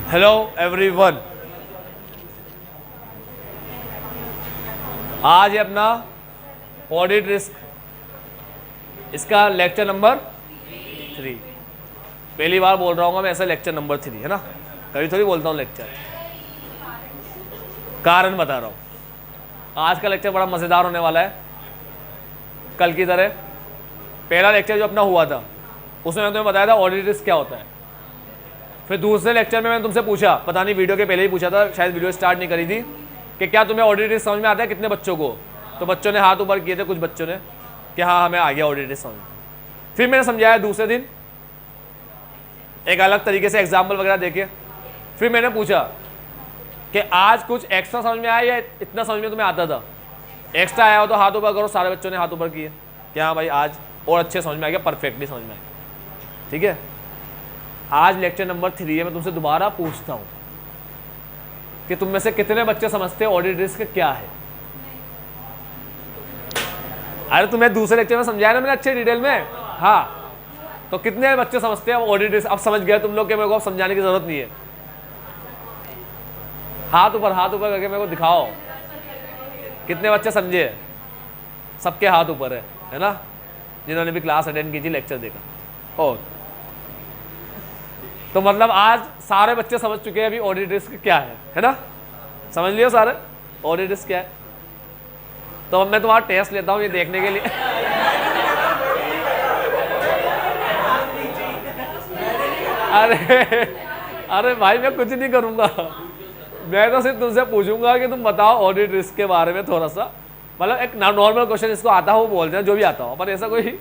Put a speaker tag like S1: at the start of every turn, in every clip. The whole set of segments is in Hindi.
S1: हेलो एवरीवन, आज है अपना ऑडिट रिस्क, इसका लेक्चर नंबर 3। पहली बार बोल रहा हूँ मैं ऐसा, लेक्चर नंबर 3 है ना, कभी थोड़ी बोलता हूँ लेक्चर। कारण बता रहा हूँ, आज का लेक्चर बड़ा मज़ेदार होने वाला है। कल की तरह पहला लेक्चर जो अपना हुआ था उसमें मैंने तुम्हें बताया था ऑडिट रिस्क क्या होता है। फिर दूसरे लेक्चर में मैंने तुमसे पूछा, पता नहीं वीडियो के पहले ही पूछा था, शायद वीडियो स्टार्ट नहीं करी थी, कि क्या तुम्हें ऑडिट रिस्क समझ में आता है कितने बच्चों को। तो बच्चों ने हाथ ऊपर किए थे, कुछ बच्चों ने, कि हाँ हमें आ गया ऑडिट रिस्क समझ में। फिर मैंने समझाया दूसरे दिन एक अलग तरीके से एग्जाम्पल वगैरह देके। फिर मैंने पूछा कि आज कुछ एक्स्ट्रा समझ में आया या इतना समझ में तुम्हें आता था। एक्स्ट्रा आया हो तो हाथ ऊपर करो। सारे बच्चों ने हाथ ऊपर किए कि हाँ भाई आज और अच्छे समझ में आ गया, परफेक्टली समझ में आ गया। ठीक है, आज लेक्चर नंबर 3 है। मैं तुमसे दोबारा पूछता हूँ कि तुम में से कितने बच्चे समझते हैं ऑडिट रिस्क क्या है। अरे तुम्हें दूसरे लेक्चर में समझाया ना मैंने अच्छे डिटेल में। हाँ, तो कितने बच्चे समझते हैं ऑडिट रिस्क? अब समझ गए तुम लोग कि मेरे को अब समझाने की जरूरत नहीं है। हाथ ऊपर करके मेरे को दिखाओ कितने बच्चे समझे। सबके हाथ ऊपर है ना, जिन्होंने भी क्लास अटेंड की थी, लेक्चर देखा। और तो मतलब आज सारे बच्चे समझ चुके हैं अभी ऑडिट रिस्क क्या है ना। समझ लियो सारे ऑडिट रिस्क क्या है। तो अब मैं तुम्हारा टेस्ट लेता हूँ ये देखने के लिए। अरे भाई मैं कुछ नहीं करूँगा, मैं तो सिर्फ तुमसे पूछूंगा कि तुम बताओ ऑडिट रिस्क के बारे में थोड़ा सा। मतलब एक नॉर्मल क्वेश्चन, इसको आता हो वो बोलते हैं, जो भी आता हो, पर ऐसा कोई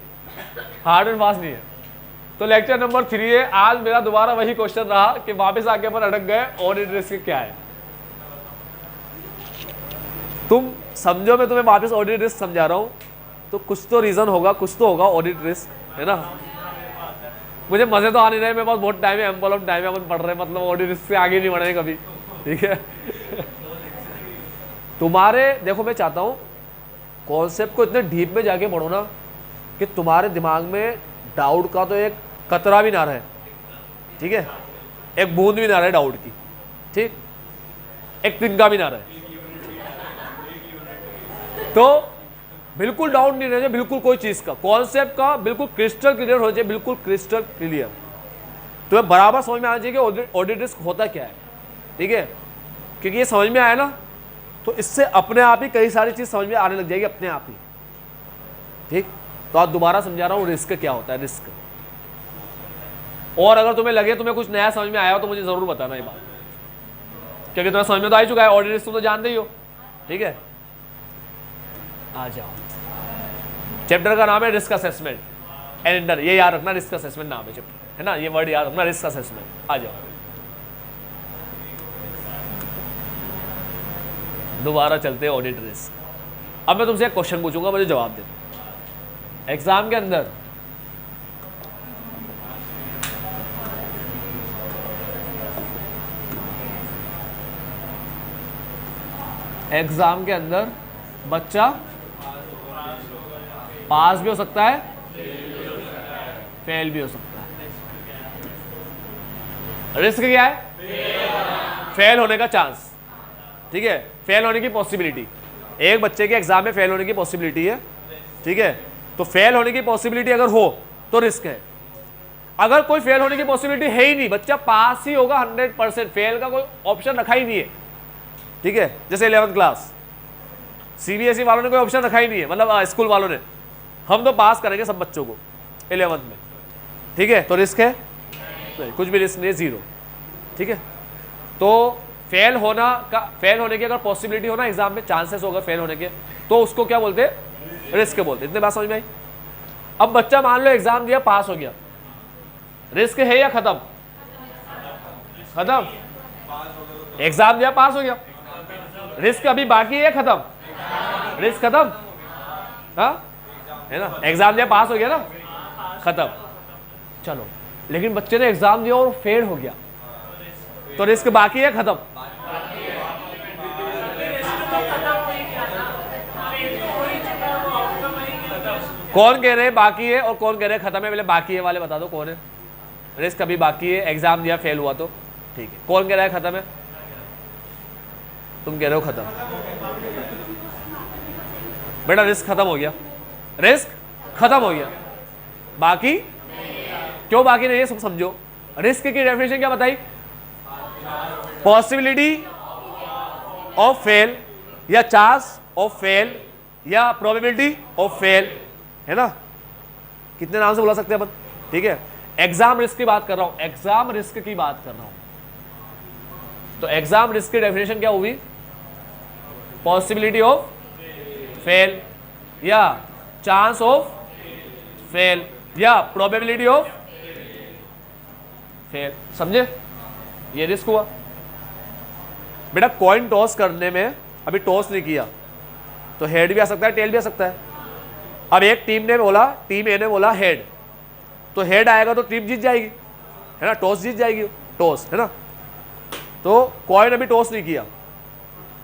S1: हार्ड एंड फास्ट नहीं है। तो लेक्चर नंबर 3 है आज मेरा। दोबारा वही क्वेश्चन रहा कि वापस आके पर अटक गए, ऑडिट रिस्क क्या है। तुम समझो, मैं तुम्हें वापस ऑडिट रिस्क समझा रहा हूँ तो कुछ तो रीजन होगा, कुछ तो होगा ऑडिट रिस्क, है ना। मुझे मजे तो आ नहीं रहे, मेरे पास बहुत टाइम है, एम्पल ऑफ टाइम है, अपन पढ़ रहे हैं, मतलब ऑडिट रिस्क से आगे नहीं बढ़े कभी। ठीक है। तुम्हारे देखो, मैं चाहता हूँ कॉन्सेप्ट को इतने डीप में जाके पढ़ो ना कि तुम्हारे दिमाग में डाउट का तो एक कतरा भी ना रहे। ठीक है, एक बूंद भी ना रहे डाउट की। ठीक, एक तिनका भी ना रहे। तो बिल्कुल डाउट नहीं रहना चाहिए, बिल्कुल कोई चीज का, कॉन्सेप्ट का बिल्कुल क्रिस्टल क्लियर होना चाहिए, बिल्कुल क्रिस्टल क्लियर। तुम्हें बराबर समझ में आना चाहिए कि ऑडिट रिस्क होता क्या है। ठीक है, क्योंकि ये समझ में आया ना तो इससे अपने आप ही कई सारी चीज समझ में आने लग जाएगी अपने आप ही। ठीक, तो आज दोबारा समझा रहा हूँ रिस्क क्या होता है, रिस्क। और अगर तुम्हें लगे तुम्हें कुछ नया समझ में आया हो तो मुझे जरूर बताना ये बात, क्योंकि तुम्हें समझ में तो आ ही चुका है ऑडिट रिस्क, तुम तो जानते ही हो। ठीक है, आ जाओ। चैप्टर का नाम है रिस्क असेसमेंट एंड, ये याद रखना, रिस्क असेसमेंट नाम है चैप्टर, है ना, ये वर्ड याद रखना, रिस्क असेसमेंट। आ जाओ, दोबारा चलते हैं ऑडिट रिस्क। अब मैं तुमसे एक क्वेश्चन पूछूंगा, मुझे जवाब दे। एग्जाम के अंदर बच्चा पास भी हो सकता है, फेल भी हो सकता है। रिस्क क्या है? फेल होने का चांस। ठीक है, फेल होने की पॉसिबिलिटी। एक बच्चे के एग्जाम में फेल होने की पॉसिबिलिटी है। ठीक है, तो फेल होने की पॉसिबिलिटी अगर हो तो रिस्क है। अगर कोई फेल होने की पॉसिबिलिटी है ही नहीं, बच्चा पास ही होगा 100%, फेल का कोई ऑप्शन रखा ही नहीं है। ठीक है, जैसे 11th क्लास सीबीएसई वालों ने कोई ऑप्शन रखा ही नहीं है, मतलब स्कूल वालों ने, हम तो पास करेंगे सब बच्चों को 11th में। ठीक है, तो रिस्क है नहीं, कुछ भी रिस्क नहीं, जीरो। ठीक है, तो फेल होने की अगर पॉसिबिलिटी हो ना एग्जाम में, चांसेस होगा फेल होने के, तो उसको क्या बोलते हैं? रिस्क बोलते हैं। इतने बात समझ में आई? अब बच्चा मान लो एग्जाम दिया, पास हो गया, रिस्क है या खत्म? खत्म। एग्जाम दिया, पास हो गया, रिस्क अभी बाकी है, खत्म? रिस्क खत्म। हाँ, है ना, एग्जाम दिया, पास हो गया ना, खत्म। चलो, लेकिन बच्चे ने एग्जाम दिया और फेल हो गया, तो रिस्क बाकी है, खत्म? कौन कह रहे हैं बाकी है और कौन कह रहे हैं खत्म है? पहले बाकी है वाले बता दो कौन है। रिस्क अभी बाकी है, एग्जाम दिया फेल हुआ तो ठीक है, कौन कह रहा है खत्म है? तुम कह रहे हो खत्म। बेटा रिस्क खत्म हो गया, रिस्क खत्म हो गया, बाकी क्यों बाकी नहीं है सब समझो। रिस्क की डेफिनेशन क्या बताई? पॉसिबिलिटी ऑफ फेल या चांस ऑफ फेल या प्रोबेबिलिटी ऑफ फेल, है ना? कितने नाम से बुला सकते हैं अपन, ठीक है। एग्जाम रिस्क की बात कर रहा हूं, एग्जाम रिस्क की बात कर रहा हूं। तो एग्जाम रिस्क की डेफिनेशन क्या होगी? पॉसिबिलिटी ऑफ फेल या चांस ऑफ फेल या प्रोबेबिलिटी ऑफ फेल, समझे? ये रिस्क हुआ। बेटा कॉइन टॉस करने में अभी टॉस नहीं किया तो हेड भी आ सकता है, टेल भी आ सकता है। अब एक टीम ने बोला, टीम ए ने बोला हेड, तो हेड आएगा तो टीम जीत जाएगी, है ना? टॉस जीत जाएगी, टॉस, है ना? तो कॉइन अभी टॉस नहीं किया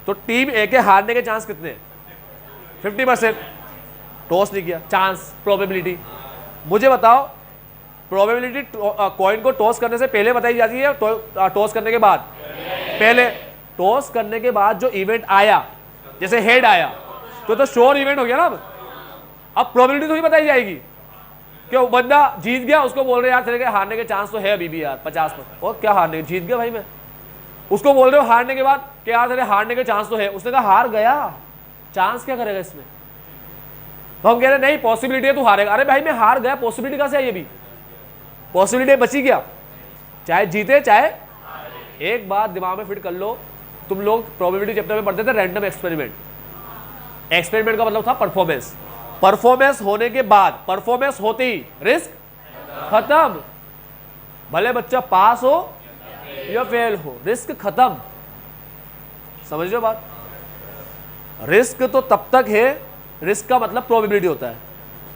S1: तो टीम ए के हारने के चांस कितने? 50%। टॉस नहीं किया, चांस, प्रोबेबिलिटी। मुझे बताओ प्रोबेबिलिटी कॉइन को टॉस करने से पहले बताई जाती है, टॉस करने के बाद? पहले। टॉस करने के बाद जो इवेंट आया, जैसे हेड आया तो श्योर इवेंट हो गया ना। अब प्रोबेबिलिटी थोड़ी बताई जाएगी क्यों? बंदा जीत गया, उसको बोल रहे यार तेरे के हारने के चांस तो है अभी भी यार 50%। और क्या हारने, जीत गया भाई मैं। उसको बोल रहे हो हारने के बाद कि यार तेरे हारने के चांस तो है, उसने कहा हार गया, चांस क्या करेगा इसमें? तो हम कह रहे नहीं पॉसिबिलिटी है तू हारेगा। अरे भाई मैं हार गया, पॉसिबिलिटी कहां से आई? अभी पॉसिबिलिटी बची क्या, चाहे जीते चाहे। एक बात दिमाग में फिट कर लो, तुम लोग प्रोबेबिलिटी चैप्टर में पढ़ते थे रैंडम एक्सपेरिमेंट। एक्सपेरिमेंट का मतलब था परफॉर्मेंस। परफॉर्मेंस होने के बाद, परफॉर्मेंस होती रिस्क खत्म, भले बच्चा पास हो या फेल हो, रिस्क खत्म। समझ लो बात? रिस्क तो तब तक है, रिस्क का मतलब प्रोबेबिलिटी होता है।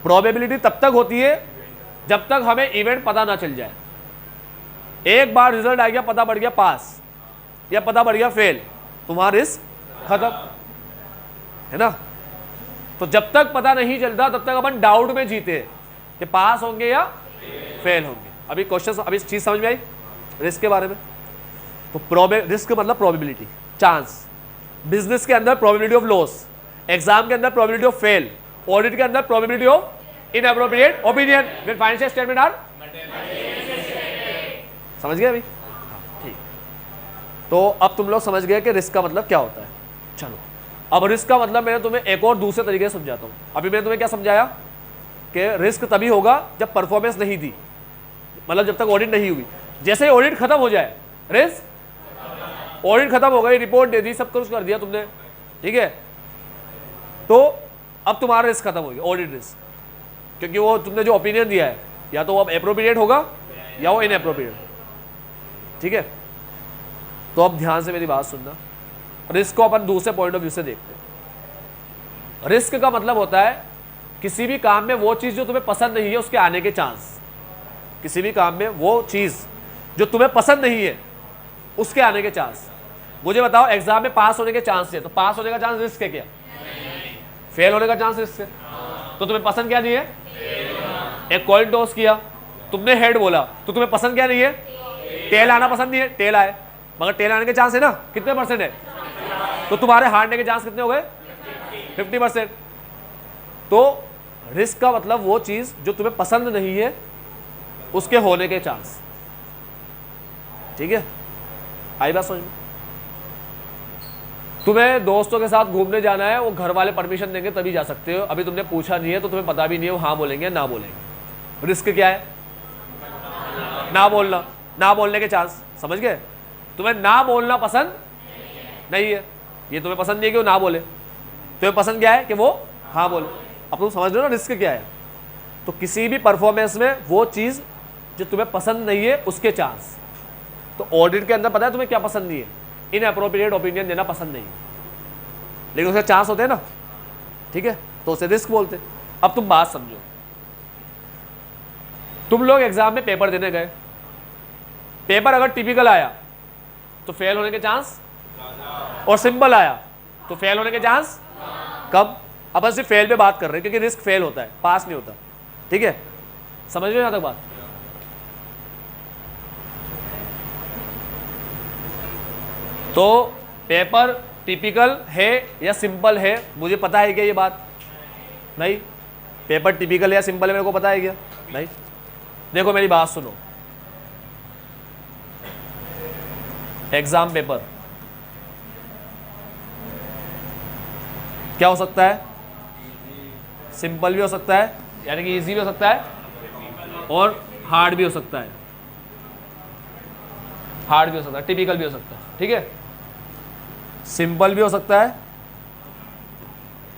S1: प्रोबेबिलिटी तब तक होती है जब तक हमें इवेंट पता ना चल जाए। एक बार रिजल्ट आ गया, पता बढ़ गया पास या पता बढ़ गया फेल, तुम्हारा रिस्क खत्म, है ना? तो जब तक पता नहीं चलता तब तक अपन डाउट में जीते हैं कि पास होंगे या फेल होंगे। अभी क्वेश्चन, अभी चीज समझ में आई रिस्क के बारे में? तो रिस्क मतलब प्रोबेबिलिटी, चांस। बिजनेस के अंदर प्रोबेबिलिटी ऑफ लॉस, एग्जाम के अंदर प्रोबेबिलिटी ऑफ फेल, ऑडिट के अंदर probability of inappropriate opinion when financial statement are. समझ गए अभी? ठीक। तो अब तुम लोग समझ गए कि रिस्क का मतलब क्या होता है। चलो अब रिस्क का मतलब मैंने तुम्हें एक और दूसरे तरीके से समझाता हूं। अभी मैंने तुम्हें क्या समझाया कि रिस्क तभी होगा जब परफॉर्मेंस नहीं दी, मतलब जब तक ऑडिट नहीं हुई। जैसे ही ऑडिट खत्म हो जाए, रिस्क, ऑडिट खत्म हो गई, रिपोर्ट दे दी, सब कुछ कर दिया तुमने, ठीक है, तो अब तुम्हारा रिस्क खत्म हो गया, ऑडिट रिस्क। क्योंकि वो तुमने जो ओपिनियन दिया है या तो वो अब एप्रोप्रिएट होगा या वो इनएप्रोप्रिएट, ठीक है। तो अब ध्यान से मेरी बात सुनना, रिस्क को अपन दूसरे पॉइंट ऑफ व्यू से देखते हैं। रिस्क का मतलब होता है किसी भी काम में वो चीज जो तुम्हें पसंद नहीं है उसके आने के चांस। किसी भी काम में वो चीज जो तुम्हें पसंद नहीं है उसके आने के चांस। मुझे बताओ एग्जाम में पास होने के चांस है, तो पास होने का चांस रिस्क है क्या? फेल होने का चांस रिस्क है। तो तुम्हें पसंद क्या नहीं है? एक कॉइन टॉस किया, तुमने हेड बोला, तो तुम्हें पसंद क्या नहीं है? टेल आना पसंद नहीं है, टेल आए, मगर टेल आने के चांस है ना, कितने परसेंट है? तो तुम्हारे हारने के चांस कितने हो गए? 50%। तो रिस्क का मतलब वो चीज जो तुम्हें पसंद नहीं है उसके होने के चांस, ठीक है। आई बात समझ में? तुम्हें दोस्तों के साथ घूमने जाना है, वो घर वाले परमिशन देंगे तभी जा सकते हो। अभी तुमने पूछा नहीं है तो तुम्हें पता भी नहीं है वो हाँ बोलेंगे ना बोलेंगे। रिस्क क्या है? ना बोलना, ना बोलने के चांस। समझ गए? तुम्हें ना बोलना पसंद नहीं है, ये तुम्हें पसंद नहीं है कि वो ना बोले, तुम्हें पसंद क्या है कि वो हाँ बोले। अब तुम समझ लो ना रिस्क क्या है। तो किसी भी परफॉर्मेंस में वो चीज जो तुम्हें पसंद नहीं है उसके चांस। तो ऑडिट के अंदर पता है तुम्हें क्या पसंद नहीं है? इनएप्रोप्रिएट ओपिनियन देना पसंद नहीं है, लेकिन उसके चांस होते हैं ना, ठीक है, तो उसे रिस्क बोलते हैं। अब तुम बात समझो, तुम लोग एग्जाम में पेपर देने गए, पेपर अगर टिपिकल आया तो फेल होने के चांस, और सिंपल आया तो फेल होने के चांस कम। अपन सिर्फ फेल पे बात कर रहे हैं क्योंकि रिस्क फेल होता है, पास नहीं होता, ठीक है। समझ लो यहां तक बात? तो पेपर टिपिकल है या सिंपल है, मुझे पता है क्या ये बात? नहीं। पेपर टिपिकल या सिंपल है मेरे को पता है क्या? नहीं। देखो मेरी बात सुनो, एग्जाम पेपर क्या हो सकता है? सिंपल भी हो सकता है, यानी कि इजी भी हो सकता है, और हार्ड भी हो सकता है। हार्ड भी हो सकता है, टिपिकल भी हो सकता है, ठीक है? सिंपल भी हो सकता है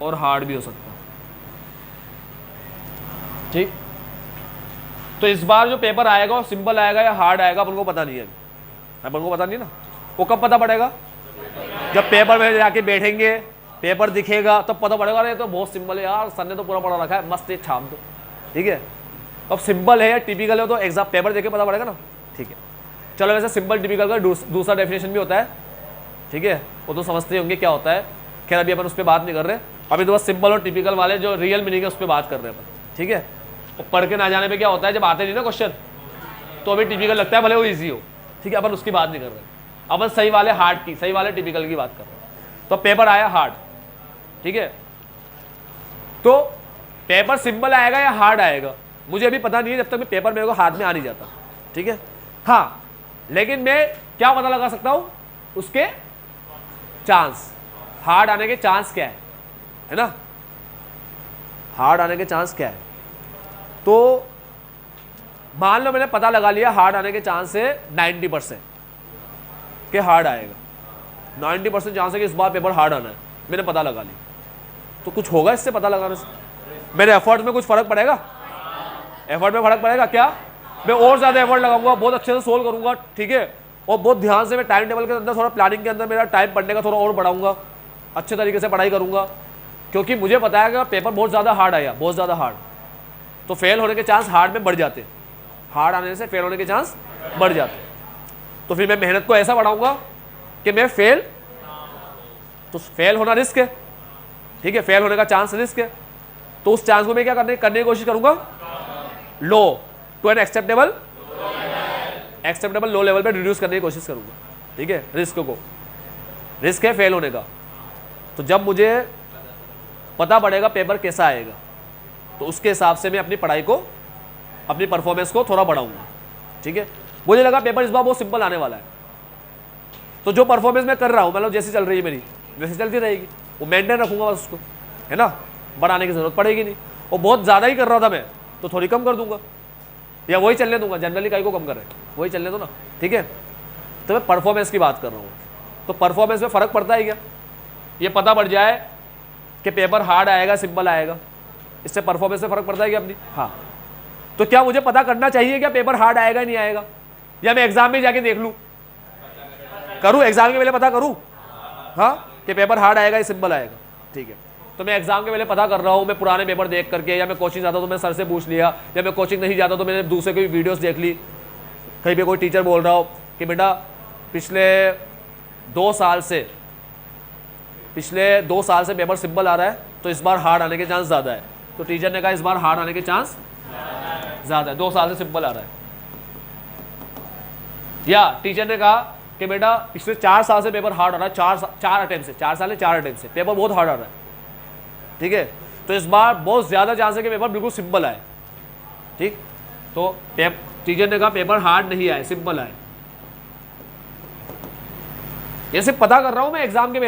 S1: और हार्ड भी हो सकता है, ठीक? तो इस बार जो पेपर आएगा वो सिंपल आएगा या हार्ड आएगा अपन को पता नहीं है। अपन को पता नहीं ना, वो कब पता पड़ेगा? जब पेपर में जाके बैठेंगे, पेपर दिखेगा तब पता पड़ेगा। अरे तो बहुत सिंपल है यार, सर ने तो पूरा पढ़ा रखा है, मस्त एक छाप दो, ठीक है? अब सिंपल है या टिपिकल है तो एग्जाम पेपर देके पता पड़ेगा ना, ठीक है? चलो, वैसे सिंपल टिपिकल का दूसरा डेफिनेशन भी होता है, ठीक है? वो तो समझते होंगे क्या होता है। खैर अभी अपन उस पर बात नहीं कर रहे, अभी तो बस सिंपल और टिपिकल वाले जो रियल मीनिंग है उस पर बात कर रहे हैं अपन, ठीक है? और पढ़ के ना जाने पे क्या होता है, जब आते नहीं ना क्वेश्चन तो अभी टिपिकल लगता है, भले वो ईजी हो, ठीक है? अपन उसकी बात नहीं कर रहे, अपन सही वाले हार्ड की, सही वाले टिपिकल की बात कर रहे हैं। तो पेपर आया हार्ड, ठीक है? तो पेपर सिंपल आएगा या हार्ड आएगा मुझे अभी पता नहीं है, जब तक मैं पेपर मेरे को हाथ में आ नहीं जाता, ठीक है? हाँ, लेकिन मैं क्या पता लगा सकता हूं उसके चांस, हार्ड आने के चांस क्या है ना? हार्ड आने के चांस क्या है? तो मान लो मैंने पता लगा लिया हार्ड आने के चांस है 90% कि हार्ड आएगा, 90% चांस है कि इस बार पेपर हार्ड आना है, मैंने पता लगा लिया। तो कुछ होगा इससे पता लगाने से? मेरे एफर्ट में कुछ फर्क पड़ेगा? एफर्ट में फर्क पड़ेगा क्या? मैं और ज़्यादा एफर्ट लगाऊंगा, बहुत अच्छे से सोल्व करूंगा, ठीक है? और बहुत ध्यान से मैं टाइम टेबल के अंदर, थोड़ा प्लानिंग के अंदर मेरा टाइम पढ़ने का थोड़ा और बढ़ाऊंगा, अच्छे तरीके से पढ़ाई करूंगा, क्योंकि मुझे पता है कि पेपर बहुत ज़्यादा हार्ड आया, बहुत ज़्यादा हार्ड, तो फेल होने के चांस हार्ड में बढ़ जाते, हार्ड आने से फेल होने के चांस बढ़ जाते। तो फिर मैं मेहनत को ऐसा बढ़ाऊंगा कि मैं फेल, तो फेल होना रिस्क है, ठीक है? फेल होने का चांस रिस्क है, तो उस चांस को मैं क्या करने की कोशिश करूंगा? Low to an acceptable low level पे रिड्यूस करने की कोशिश करूंगा, ठीक है? रिस्क को, रिस्क है फेल होने का। तो जब मुझे पता पड़ेगा पेपर कैसा आएगा, तो उसके हिसाब से मैं अपनी पढ़ाई को, अपनी परफॉर्मेंस को थोड़ा बढ़ाऊंगा, ठीक है? मुझे लगा पेपर इस बार बहुत सिंपल आने वाला है, तो जो परफॉर्मेंस मैं कर रहा हूँ, मतलब जैसी चल रही है मेरी वैसे चलती रहेगी, वो मेंटेन रखूंगा बस उसको, है ना? बढ़ाने की जरूरत पड़ेगी नहीं। और बहुत ज़्यादा ही कर रहा था मैं, तो थोड़ी कम कर दूंगा, या वही चलने दूंगा, जनरली कहीं को कम कर रहे हैं, वही चलने दो ना, ठीक है? तो मैं परफॉर्मेंस की बात कर रहा हूँ। तो परफॉर्मेंस में फ़र्क पड़ता है क्या? ये पता पड़ जाए कि पेपर हार्ड आएगा सिंपल आएगा, इससे परफॉर्मेंस में फ़र्क पड़ता है क्या अपनी? हाँ। तो क्या मुझे पता करना चाहिए क्या पेपर हार्ड आएगा नहीं आएगा, या मैं एग्जाम में जाके देख लूँ, करूँ एग्जाम के पहले पता करूँ, हाँ, कि पेपर हार्ड आएगा या सिंपल आएगा, ठीक है? तो मैं एग्जाम के पहले पता कर रहा हूँ, मैं पुराने पेपर देख करके, या मैं कोचिंग जाता तो मैं सर से पूछ लिया, या मैं कोचिंग नहीं जाता तो मैंने दूसरे कोई वीडियोस देख ली, कहीं पे कोई टीचर बोल रहा हो कि बेटा पिछले 2 साल से पेपर सिंपल आ रहा है, तो इस बार हार्ड आने के चांस ज़्यादा है। तो टीचर ने कहा इस बार हार्ड आने के चांस ज़्यादा है, 2 साल से सिंपल आ रहा है। या टीचर ने कहा कि बेटा पिछले 4 साल से पेपर हार्ड आ रहा है, 4 अटेम्प्ट से, 4 साल है 4 अटेम्प्ट से पेपर बहुत हार्ड आ रहा है, ठीक है? तो इस बार बहुत ज़्यादा चांस है कि पेपर बिल्कुल सिंपल आए, ठीक? तो टीचर ने कहा पेपर हार्ड नहीं आए, सिंपल आए। ये सिर्फ पता कर रहा हूँ मैं एग्जाम के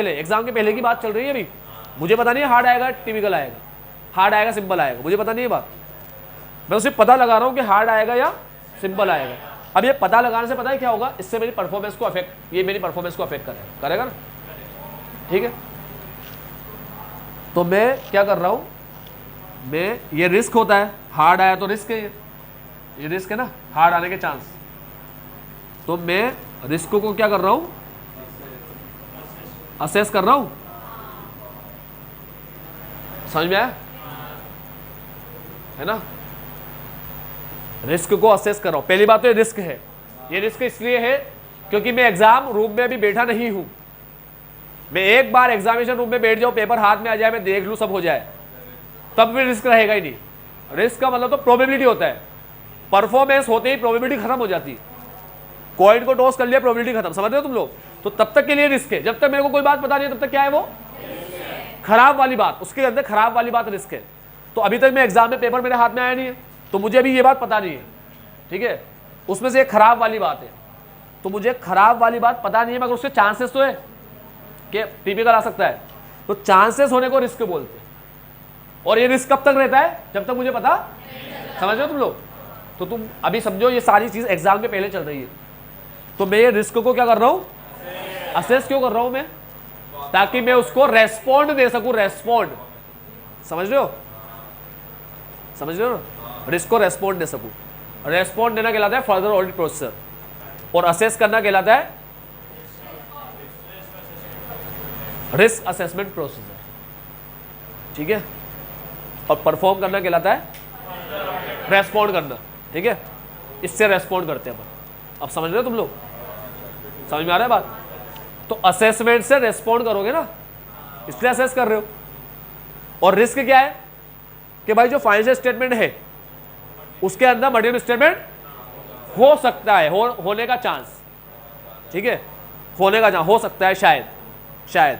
S1: पहले की बात चल रही है अभी। मुझे पता नहीं है हार्ड आएगा टिपिकल आएगा, हार्ड आएगा सिंपल आएगा, मुझे पता नहीं है बात। मैं सिर्फ पता लगा रहा हूँ कि हार्ड आएगा या सिंपल आएगा। अब ये पता लगाने से पता है क्या होगा, इससे मेरी परफॉर्मेंस को अफेक्ट करेगा ना, ठीक है? तो मैं क्या कर रहा हूँ, मैं ये रिस्क होता है, हार्ड आया तो रिस्क है, ये रिस्क है ना, हार्ड आने के चांस। तो मैं रिस्क को क्या कर रहा हूँ, असेस कर रहा हूँ। समझ में आया है ना? रिस्क को असेस कर रहा हूँ। पहली बात तो ये रिस्क है, ये रिस्क इसलिए है क्योंकि मैं एग्जाम रूम में अभी बैठा नहीं हूं। मैं एक बार एग्जामिनेशन रूम में बैठ जाऊं, पेपर हाथ में आ जाए, मैं देख लूं, सब हो जाए, तब भी रिस्क रहेगा ही नहीं। रिस्क का मतलब तो प्रोबेबिलिटी होता है, परफॉर्मेंस होते ही प्रोबेबिलिटी खत्म हो जाती है। कॉइन को टॉस कर लिया, प्रोबेबिलिटी खत्म, समझ रहे हो तुम लोग। तो तब तक के लिए रिस्क है, जब तक मेरे को कोई बात पता नहीं है तब तक क्या है वो खराब वाली बात, उसके अंदर खराब वाली बात रिस्क है। तो अभी तक मैं एग्जाम में पेपर मेरे हाथ में आया नहीं है, तो मुझे अभी ये बात पता नहीं है, ठीक है, उसमें से एक खराब वाली बात है, तो मुझे खराब वाली बात पता नहीं है, मगर उसके चांसेस तो है कि टीपिकल आ सकता है, तो चांसेस होने को रिस्क बोलते हैं। और ये रिस्क कब तक रहता है, जब तक मुझे पता, समझ रहे हो तुम लोग। तो तुम अभी समझो ये सारी चीज एग्जाम में पहले चल रही है, तो मैं ये रिस्क को क्या कर रहा हूं, असेस क्यों कर रहा हूं मैं, ताकि मैं उसको रेस्पॉन्ड दे सकूं, रेस्पॉन्ड, समझ रहे हो, समझ रहे हो, रिस्क को रेस्पॉन्ड दे सकूं। रेस्पॉन्ड देना कहलाता है फर्दर ऑडिट प्रोसेसर, और असेस करना कहलाता है रिस्क असेसमेंट प्रोसीजर, ठीक है, और परफॉर्म करना कहलाता है रेस्पॉन्ड करना, ठीक है, इससे रेस्पॉन्ड करते हैं अपन। अब समझ रहे हो तुम लोग, समझ में आ रहा है बात। तो असेसमेंट से रेस्पॉन्ड करोगे ना, इसलिए असेस कर रहे हो। और रिस्क क्या है कि भाई जो फाइनेंशियल स्टेटमेंट है उसके अंदर मटेरियल स्टेटमेंट हो सकता है, होने का चांस, ठीक है, होने का चांस हो सकता है, शायद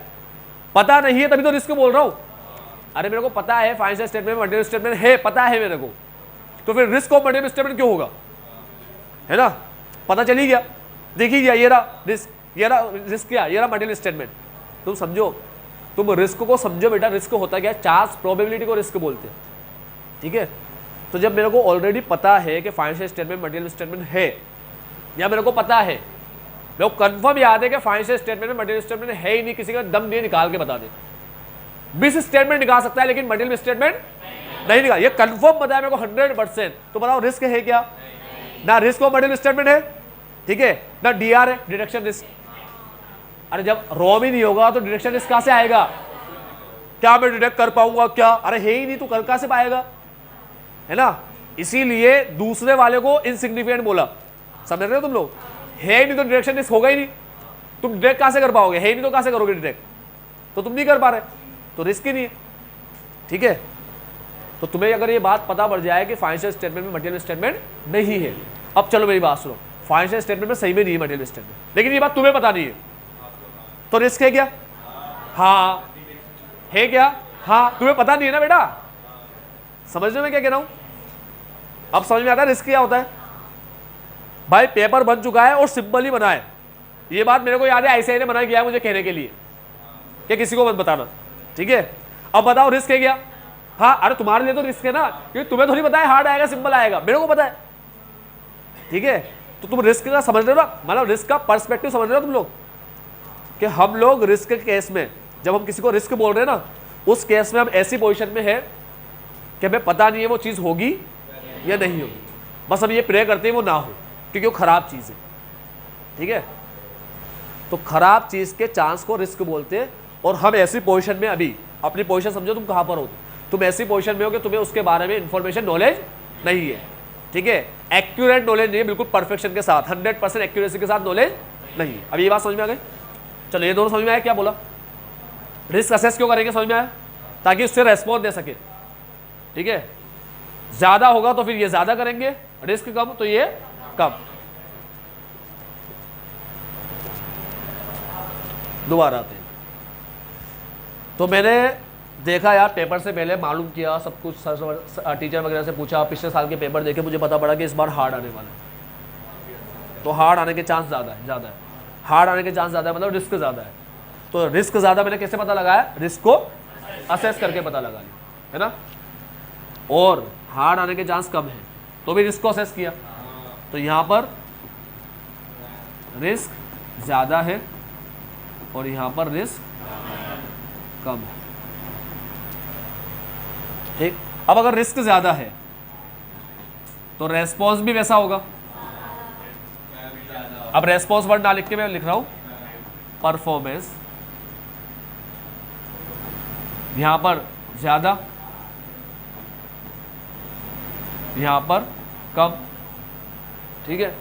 S1: पता नहीं है, तभी तो रिस्क बोल रहा हूं। अरे मेरे को पता है फाइनेंशियल स्टेटमेंट मटेरियल स्टेटमेंट है, पता है मेरे को, तो फिर रिस्क ऑफ मटेरियल स्टेटमेंट क्यों होगा, है ना, पता चली गया, देख ही गया, ये रहा रिस्क, ये रहा रिस्क, क्या ये रहा मटेरियल स्टेटमेंट। तुम समझो, तुम रिस्क को समझो बेटा, रिस्क होता क्या है, चांस, प्रोबेबिलिटी को रिस्क बोलते हैं, ठीक है। तो जब मेरे को ऑलरेडी पता है कि फाइनेंशियल स्टेटमेंट मटेरियल स्टेटमेंट है, या मेरे को पता है, मेरे को कंफर्म याद है कि फाइनेंशियल स्टेटमेंट में मटेरियल स्टेटमेंट है ही नहीं, किसी का दम नहीं निकाल के बता दे, बिस स्टेटमेंट निकाल सकता है लेकिन मटेरियल स्टेटमेंट नहीं निकाल, ये कंफर्म पता है मेरे को 100%। तो बताओ रिस्क है क्या, ना रिस्क ऑफ मटेरियल स्टेटमेंट है, ठीक है, ना डीआर है, डिडक्शन रिस्क। अरे जब रॉम ही नहीं होगा तो डिडक्शन रिस्क कहां से आएगा, क्या मैं डिडक्ट कर पाऊंगा क्या, अरे है ही नहीं तो कर कहां से पाएगा, है ना। इसीलिए दूसरे वाले को इनसिग्निफिकेंट बोला, समझ रहे हो तुम लोग, है ही नहीं तो डिडक्शन रिस्क होगा ही नहीं, तुम डिडक्ट कहां से कर पाओगे, है ही नहीं तो कहां से करोगे डिडक्ट, तो तुम नहीं कर पा रहे, तो रिस्क ही नहीं है, ठीक है। तो तुम्हें अगर ये बात पता पड़ जाए कि फाइनेंशियल स्टेटमेंट में मटेरियल स्टेटमेंट नहीं है, अब चलो मेरी बात सुनो, फाइनेंशियल स्टेटमेंट में सही में नहीं है मटेरियल स्टेटमेंट, लेकिन ये बात तुम्हें पता नहीं है, तो रिस्क है क्या, हाँ है क्या, हाँ तुम्हें पता नहीं है ना बेटा, समझ रहे मैं क्या कह रहा हूं। अब समझ में आता है रिस्क क्या होता है। भाई पेपर बन चुका है और सिंपल ही बना है, ये बात मेरे को याद है, ऐसे ही ने मना किया है मुझे कहने के लिए कि किसी को मत बताना, ठीक है। अब बताओ रिस्क है क्या, हाँ, अरे तुम्हारे लिए तो रिस्क है ना, क्योंकि तुम्हें थोड़ी पता है हार्ड आएगा सिंपल आएगा, मेरे को पता है, ठीक है। तो तुम रिस्क का समझ रहे हो ना, मतलब रिस्क का पर्सपेक्टिव समझ रहे हो तुम लोग, कि हम लोग रिस्क के केस में जब हम किसी को रिस्क बोल रहे हैं ना, उस केस में हम ऐसी पोजीशन में है कि हमें पता नहीं है वो चीज़ होगी या नहीं होगी, बस हम ये प्रे करते हैं वो ना हो, क्योंकि वो खराब चीज़ है, ठीक है। तो खराब चीज़ के चांस को रिस्क बोलते हैं। और हम ऐसी पोजीशन में, अभी अपनी पोजीशन समझो, तुम कहाँ पर हो, तुम ऐसी पोजीशन में हो कि तुम्हें उसके बारे में इंफॉर्मेशन नॉलेज नहीं है, ठीक है, एक्यूरेट नॉलेज नहीं है, बिल्कुल परफेक्शन के साथ 100% एक्यूरेसी के साथ नॉलेज नहीं है। अब ये बात समझ में आ गई, चलो ये दोनों समझ में आया, क्या बोला, रिस्क असेस क्यों करेंगे समझ में आया, ताकि उससे रेस्पॉन्स दे सके, ठीक है। ज्यादा होगा तो फिर ये ज्यादा करेंगे, रिस्क कम तो ये कम। दोबारा आते हैं, तो मैंने देखा यार पेपर से पहले मालूम किया सब कुछ, टीचर वगैरह से पूछा, पिछले साल के पेपर देखे, मुझे पता पड़ा कि इस बार हार्ड आने वाला है, तो हार्ड आने के चांस ज़्यादा है, हार्ड आने के चांस ज़्यादा है, मतलब रिस्क ज़्यादा है। तो रिस्क ज़्यादा मैंने कैसे पता लगाया, रिस्क को असेस करके पता लगा लिया, है ना। और हार्ड आने के चांस कम है तो भी रिस्क को असेस किया, तो यहाँ पर रिस्क ज़्यादा है और यहाँ पर रिस्क कम है, ठीक। अब अगर रिस्क ज़्यादा है तो रेस्पॉन्स भी वैसा होगा। अब रेस्पॉन्स वर्ड ना लिख के मैं लिख रहा हूँ परफॉर्मेंस, यहाँ पर ज़्यादा, यहाँ पर कम, ठीक है।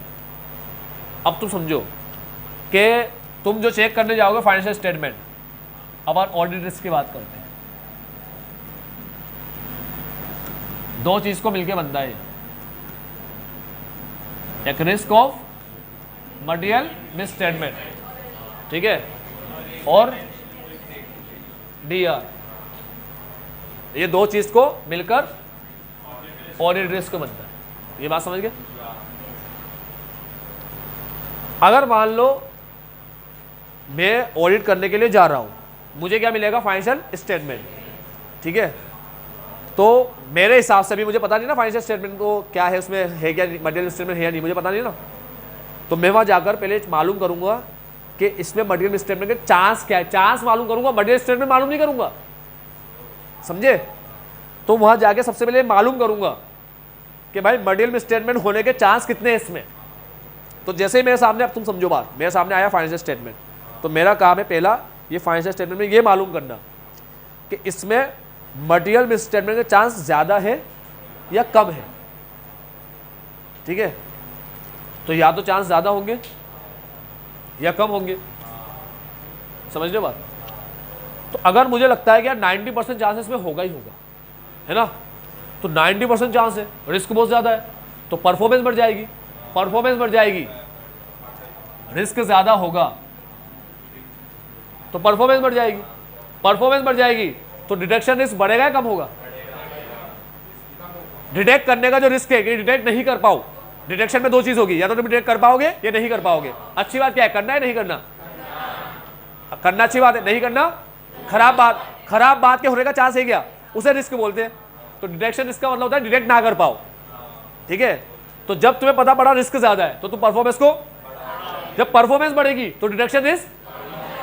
S1: अब तुम समझो कि तुम जो चेक करने जाओगे फाइनेंशियल स्टेटमेंट, अब ऑडिट रिस्क की बात करते हैं, दो चीज को मिलके बनता है, एक रिस्क ऑफ मटेरियल मिसस्टेटमेंट, ठीक है, और डीआर, ये दो चीज को मिलकर ऑडिट रिस्क बनता है। ये बात समझ गए? अगर मान लो मैं ऑडिट करने के लिए जा रहा हूं, मुझे क्या मिलेगा? फाइनेंशियल स्टेटमेंट, ठीक है। तो मेरे हिसाब से भी मुझे पता नहीं ना फाइनेंशियल स्टेटमेंट को क्या है, उसमें है क्या मटेरियल स्टेटमेंट है या नहीं, मुझे पता नहीं ना। तो मैं वहां जाकर पहले मालूम करूंगा कि इसमें मटेरियल स्टेटमेंट के चांस क्या है, चांस मालूम करूंगा, मटेरियल स्टेटमेंट मालूम नहीं करूंगा, समझे? तो वहां जाके सबसे पहले मालूम करूंगा कि भाई मटेरियल स्टेटमेंट होने के चांस कितने हैं इसमें। तो जैसे ही मेरे सामने, अब तुम समझो बात, मेरे सामने आया फाइनेंशियल स्टेटमेंट, तो मेरा काम है पहला ये फाइनेंशियल स्टेटमेंट में ये मालूम करना कि इसमें मटेरियल मिसस्टेटमेंट के चांस ज़्यादा है या कम है, ठीक है। तो या तो चांस ज़्यादा होंगे या कम होंगे, समझ रहे बात? तो अगर मुझे लगता है कि यार 90% चांस इसमें होगा ही होगा, है ना, तो 90% चांस है, रिस्क बहुत ज़्यादा है, तो परफॉर्मेंस बढ़ जाएगी, परफॉर्मेंस बढ़ जाएगी, रिस्क ज़्यादा होगा तो परफॉर्मेंस बढ़ जाएगी, परफॉर्मेंस बढ़ जाएगी तो डिटेक्शन रिस्क बढ़ेगा या कम होगा? डिटेक्ट करने का जो रिस्क है कि डिटेक्ट नहीं कर पाओ, डिटेक्शन में दो चीज होगी, या तो तुम डिटेक्ट कर पाओगे या नहीं कर पाओगे। अच्छी बात क्या है? करना है नहीं करना? करना अच्छी बात है, नहीं करना खराब बात, खराब बात के होने का चांस है क्या, उसे रिस्क बोलते हैं। तो डिटेक्शन रिस्क का मतलब होता है डिटेक्ट ना कर पाओ, ठीक है। तो जब तुम्हें पता पड़ा रिस्क ज्यादा है तो तुम परफॉर्मेंस को, जब परफॉर्मेंस बढ़ेगी तो डिटेक्शन रिस्क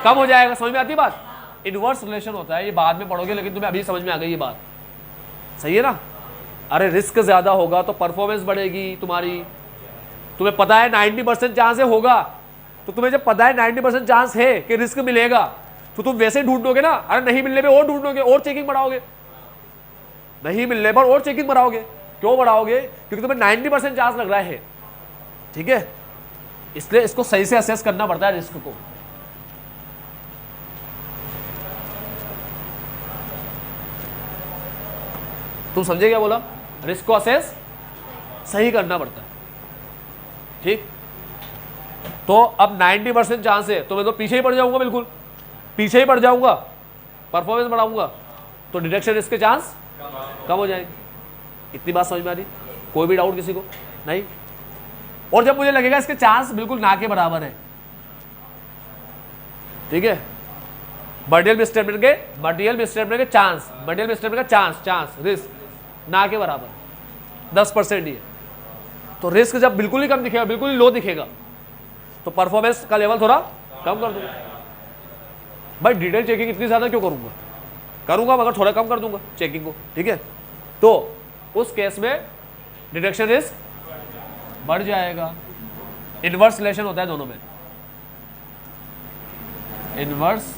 S1: कम हो जाएगा। समझ में आती है बात? इनवर्स रिलेशन होता है, ये बाद में पढ़ोगे, लेकिन तुम्हें अभी समझ में आ गई ये बात, सही है ना? अरे रिस्क ज्यादा होगा तो परफॉर्मेंस बढ़ेगी तुम्हारी, तुम्हें पता है 90% चांस है होगा, तो तुम्हें जब पता है 90% चांस है कि रिस्क मिलेगा तो तुम वैसे ही ढूंढोगे ना। अरे नहीं मिलने पे और ढूंढोगे और चेकिंग बढ़ाओगे, नहीं मिलने पर और चेकिंग बढ़ाओगे। क्यों बढ़ाओगे? क्योंकि तुम्हें 90% चांस लग रहा है, ठीक है। इसलिए इसको सही से असेस करना पड़ता है रिस्क को। तुम समझे क्या बोला? रिस्क को असेस सही करना पड़ता है, ठीक। तो अब 90% चांस है तो मैं तो पीछे ही पड़ जाऊंगा, बिल्कुल पीछे ही पड़ जाऊंगा, परफॉर्मेंस बढ़ाऊंगा तो डिटेक्शन रिस्क के चांस कम हो जाएंगे। इतनी बात समझ में आ रही? कोई भी डाउट किसी को? नहीं। और जब मुझे लगेगा इसके चांस बिल्कुल ना के बराबर है, ठीक है, मटेरियल मिसस्टेटमेंट के चांस, मटेरियल मिसस्टेटमेंट का चांस रिस्क ना के बराबर 10% ही है, तो रिस्क जब बिल्कुल ही कम दिखेगा, बिल्कुल ही लो दिखेगा, तो परफॉर्मेंस का लेवल थोड़ा कम कर दूंगा। भाई डिटेल चेकिंग इतनी ज्यादा क्यों करूंगा? करूंगा मगर थोड़ा कम कर दूंगा चेकिंग को, ठीक है। तो उस केस में डिटेक्शन रिस्क बढ़ जाएगा। इनवर्स रिलेशन होता है दोनों में, इनवर्स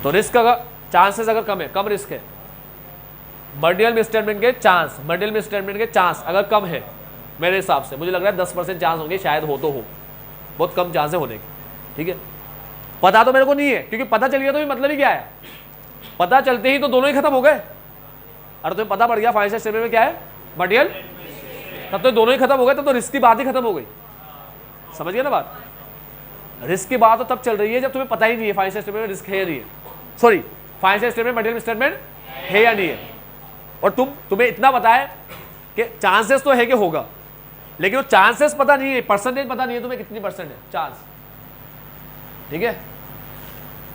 S1: तो रिस्क अगर चांसेस अगर कम है, कम रिस्क है, मटेरियल मिसस्टेटमेंट के चांस अगर कम है, मेरे हिसाब से मुझे लग रहा है 10% चांस होंगे, शायद हो तो हो, बहुत कम चांस है होने के, ठीक है। पता तो मेरे को नहीं है, क्योंकि पता चल गया तो मतलब ही क्या है, पता चलते ही तो दोनों ही खत्म हो गए। अरे तुम्हें पता पड़ गया फाइनेंशियल स्टेटमेंट में क्या है, मटेरियल, तब तो दोनों ही खत्म हो गए, तब तो रिस्क की बात ही खत्म हो गई। समझ गए ना बात? रिस्क की बात तो तब चल रही है जब तुम्हें पता ही नहीं है फाइनेंशियल स्टेटमेंट में रिस्क है या नहीं है, sorry financial statement material statement है या नहीं है, और तुम्हें इतना पता है कि चांसेस तो है कि होगा, लेकिन वो चांसेस पता नहीं है, परसेंटेज पता नहीं है तुम्हें कितनी परसेंट है चांस, ठीक है।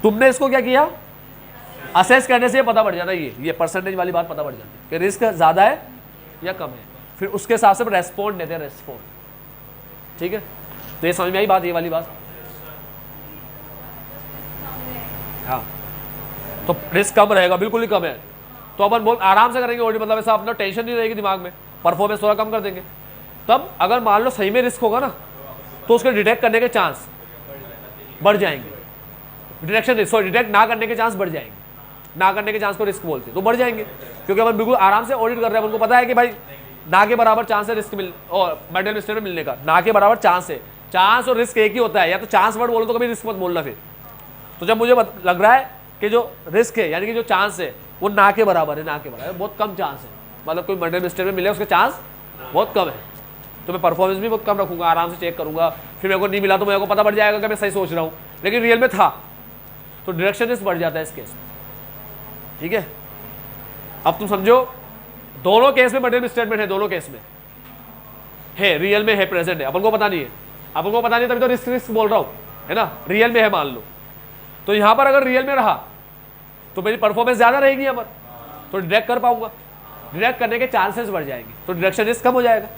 S1: तुमने इसको क्या किया, असेस करने से पता पड़ जाता है, ये परसेंटेज वाली बात पता पड़ जाती है कि रिस्क ज्यादा है या कम है, फिर उसके हिसाब से रेस्पॉन्ड देते हैं, रेस्पॉन्ड, ठीक है। तो ये समझ में आई बात, ये वाली बात? हाँ, तो रिस्क कम रहेगा, बिल्कुल ही कम है, तो अपन बहुत आराम से करेंगे ऑडिट, मतलब ऐसा अपना टेंशन नहीं रहेगी दिमाग में, परफॉर्मेंस थोड़ा कम कर देंगे। तब अगर मान लो सही में रिस्क होगा ना, तो उसके डिटेक्ट करने के चांस बढ़ जाएंगे, डिटेक्ट ना करने के चांस बढ़ जाएंगे, ना करने के चांस को रिस्क बोलते हैं, तो बढ़ जाएंगे, क्योंकि अपन बिल्कुल आराम से ऑडिट कर रहे हैं, उनको पता है कि भाई ना के बराबर चांस है रिस्क मिल और मटेरियल स्टेटमेंट मिलने का, ना के बराबर चांस है, चांस और रिस्क एक ही होता है, या तो चांस वर्ड बोलो तो कभी रिस्क मत बोलना फिर। तो जब मुझे लग रहा है कि जो रिस्क है यानी कि जो चांस है वो ना के बराबर है, ना के बराबर, बहुत कम चांस है, मतलब कोई मटेरियल स्टेटमेंट मिले उसके चांस बहुत कम है। तो मैं परफॉर्मेंस भी बहुत कम रखूंगा, आराम से चेक करूंगा, फिर मेरे को नहीं मिला तो मेरे को पता पड़ जाएगा कि मैं सही सोच रहा हूँ, लेकिन रियल में था तो डिडक्शन रिस्क बढ़ जाता है इस केस में। ठीक है, अब तुम समझो दोनों केस में मटेरियल स्टेटमेंट है, दोनों केस में है, रियल में है, प्रेजेंट है, अपन को पता नहीं है, अपन को पता नहीं तभी तो रिस्क रिस्क बोल रहा हूँ, है ना। रियल में है मान लो, तो यहाँ पर अगर रियल में रहा तो मेरी परफॉर्मेंस ज़्यादा रहेगी यहाँ पर, तो डिडक्ट कर पाऊंगा, डिडक्ट करने के चांसेस बढ़ जाएंगे, तो डिडक्शन रिस्क कम हो जाएगा।